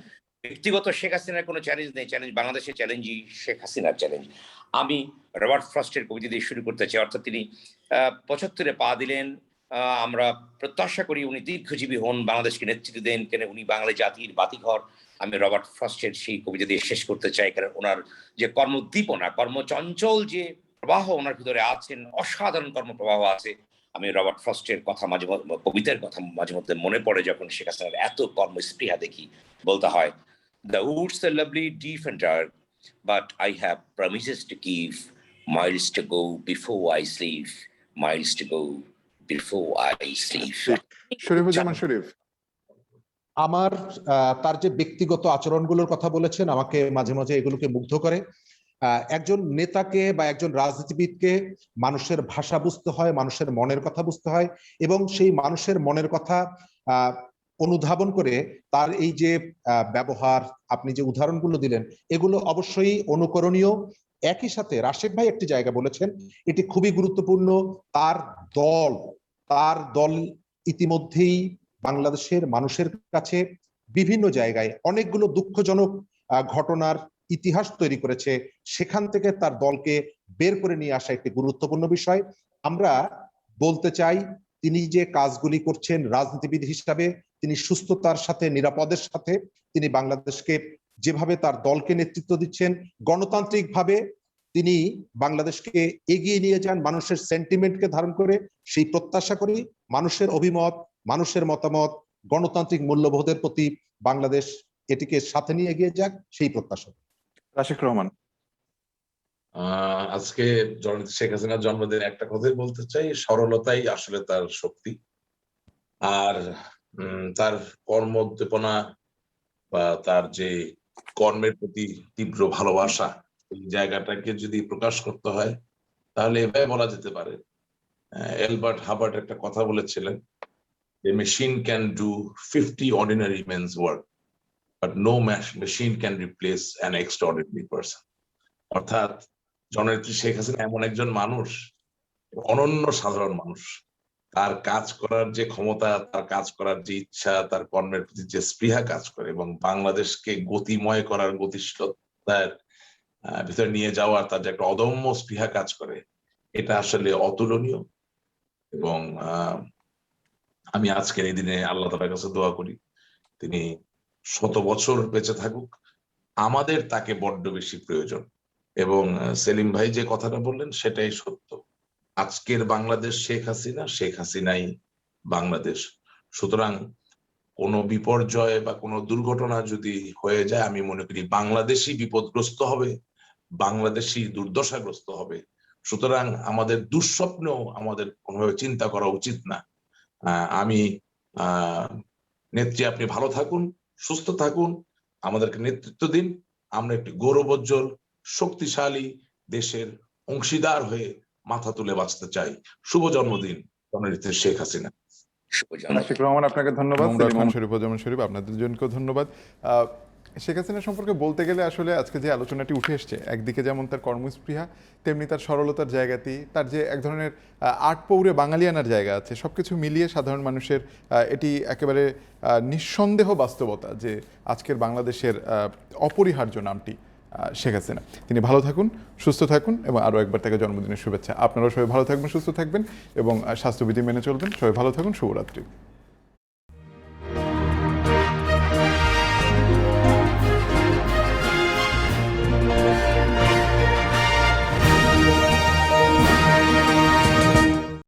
ব্যক্তিগত শেখ হাসিনার কোনো চ্যালেঞ্জ নেই, চ্যালেঞ্জ বাংলাদেশের চ্যালেঞ্জই শেখ হাসিনার চ্যালেঞ্জ। আমি রবার্ট ফ্রস্টের কবিতা দিয়ে শুরু করতে চাই, অর্থাৎ তিনি ৭৫-এ পা দিলেন। আমরা প্রত্যাশা করি উনি দীর্ঘজীবী হন, বাংলাদেশকে নেতৃত্ব দেন, কেন উনি বাঙালি জাতির বাতিঘর। আমি রবার্ট ফ্রস্টের সেই কবিতা দিয়ে শেষ করতে চাই, কারণ ওনার যে কর্মোদ্দীপনা, কর্মচঞ্চল যে প্রবাহ ওনার ভিতরে আছেন, অসাধারণ কর্মপ্রবাহ আছে। আমি রবার্ট ফ্রস্টের কথা কবিতার কথা মাঝে মধ্যে মনে পড়ে, যখন শেখ হাসিনার এত কর্মস্পৃহা দেখি। বলতে হয়, The woods are lovely, deep and dark, but I have promises to keep, miles to go before I sleep, miles to go before I sleep. Sharifuzzaman শরীফ, আমার তার যে ব্যক্তিগত আচরণগুলোর কথা বলেছেন, আমাকে মাঝে মাঝে এগুলোকে মুগ্ধ করে। একজন নেতাকে বা একজন রাজনীতিবিদকে মানুষের ভাষা বুঝতে হয়, মানুষের মনের কথা বুঝতে হয়, এবং সেই মানুষের মনের কথা অনুধাবন করে তার এই যে ব্যবহার, আপনি যে উদাহরণগুলো দিলেন, এগুলো অবশ্যই অনুকরণীয়। একই সাথে রাশেক ভাই একটি জায়গা বলেছেন, এটি খুবই গুরুত্বপূর্ণ, তার দল ইতিমধ্যেই বাংলাদেশের মানুষের কাছে বিভিন্ন জায়গায় অনেকগুলো দুঃখজনক ঘটনার ইতিহাস তৈরি করেছে, সেখান থেকে তার দলকে বের করে নিয়ে আসা একটি গুরুত্বপূর্ণ বিষয়। আমরা বলতে চাই, তিনি যে কাজগুলি করছেন রাজনীতিবিদ হিসাবে, তিনি সুস্থতার সাথে, নিরাপদের সাথে তিনি বাংলাদেশকে যেভাবে তার দলকে নেতৃত্ব দিচ্ছেন, গণতান্ত্রিকভাবে তিনি বাংলাদেশকে এগিয়ে নিয়ে যান মানুষের সেন্টিমেন্টকে ধারণ করে, সেই প্রত্যাশা করি। মানুষের অভিমত, মানুষের মতামত, গণতান্ত্রিক মূল্যবোধের প্রতি বাংলাদেশ এটিকে সাথে নিয়ে এগিয়ে যাক, সেই প্রত্যাশা। রাশেক রহমান। আজকে জননেত্রী শেখ হাসিনার জন্মদিনে একটা কথাই বলতে চাই, সরলতাই আসলে তার শক্তি। আর তার কর্মোদ্দীপনা বা তার যে কর্মের প্রতি তীব্র ভালোবাসা, এই জায়গাটাকে যদি প্রকাশ করতে হয় তাহলে এভাবে বলা যেতে পারে। এলবার্ট হাবার্ট একটা কথা বলেছিলেন, A machine can do 50 ordinary men's work, but no machine can replace an extraordinary person. অর্থাৎ জননেত্রী শেখ হাসিনা এমন একজন মানুষ, অনন্য সাধারণ মানুষ। তার কাজ করার যে ক্ষমতা, তার কাজ করার যে ইচ্ছা, তার কর্মের প্রতি যে স্পৃহা কাজ করে, এবং বাংলাদেশকে গতিময় করার, গতিশীলতার ভিতরে নিয়ে যাওয়ার তার যে একটা অদম্য স্পৃহা কাজ করে, এটা আসলে অতুলনীয়। এবং আমি আজকের এই দিনে আল্লাহ তাআলার কাছে দোয়া করি তিনি 100 বছর বেঁচে থাকুক। আমাদের তাকে বড্ড বেশি প্রয়োজন। এবং সেলিম ভাই যে কথাটা বললেন সেটাই সত্য। আজকের বাংলাদেশ শেখ হাসিনা, শেখ হাসিনাই বাংলাদেশ। সুতরাং কোনো বিপর্যয় বা কোনো দুর্ঘটনা যদি হয়ে যায়, আমি মনে করি বাংলাদেশই বিপদগ্রস্ত হবে, বাংলাদেশই দুর্দশাগ্রস্ত হবে। সুতরাং আমাদের দুঃস্বপ্নেও আমাদের কোনোভাবে চিন্তা করা উচিত না। আমি নেত্রী, আপনি ভালো থাকুন, সুস্থ থাকুন, আমাদেরকে নেতৃত্ব দিন, আমরা একটি গৌরবোজ্জ্বল শক্তিশালী দেশের অংশীদার হয়ে মাথা তুলে বাঁচতে চাই। শুভ জন্মদিন জননেত্রী শেখ হাসিনা। শুভ জন্মদিন। আশিক রহমান, আপনাকে ধন্যবাদ। মোহাম্মদ সেলিম রহমান মোহাম্মদ। শরীফুজ্জামান শরীফ, আপনাদের দুজনকেও ধন্যবাদ। শেখ হাসিনা সম্পর্কে বলতে গেলে আসলে আজকে যে আলোচনাটি উঠে এসছে, একদিকে যেমন তার কর্মস্পৃহা, তেমনি তার সরলতার জায়গাতেই তার যে এক ধরনের আট পৌরে বাঙালিয়ানার জায়গা আছে, সব কিছু মিলিয়ে সাধারণ মানুষের এটি একেবারে নিঃসন্দেহ বাস্তবতা যে আজকের বাংলাদেশের অপরিহার্য নামটি শেখ হাসিনা। তিনি ভালো থাকুন, সুস্থ থাকুন এবং আরও একবার তাকে জন্মদিনের শুভেচ্ছা। আপনারাও সবাই ভালো থাকবেন, সুস্থ থাকবেন এবং স্বাস্থ্যবিধি মেনে চলবেন। সবাই ভালো থাকুন, শুভরাত্রি।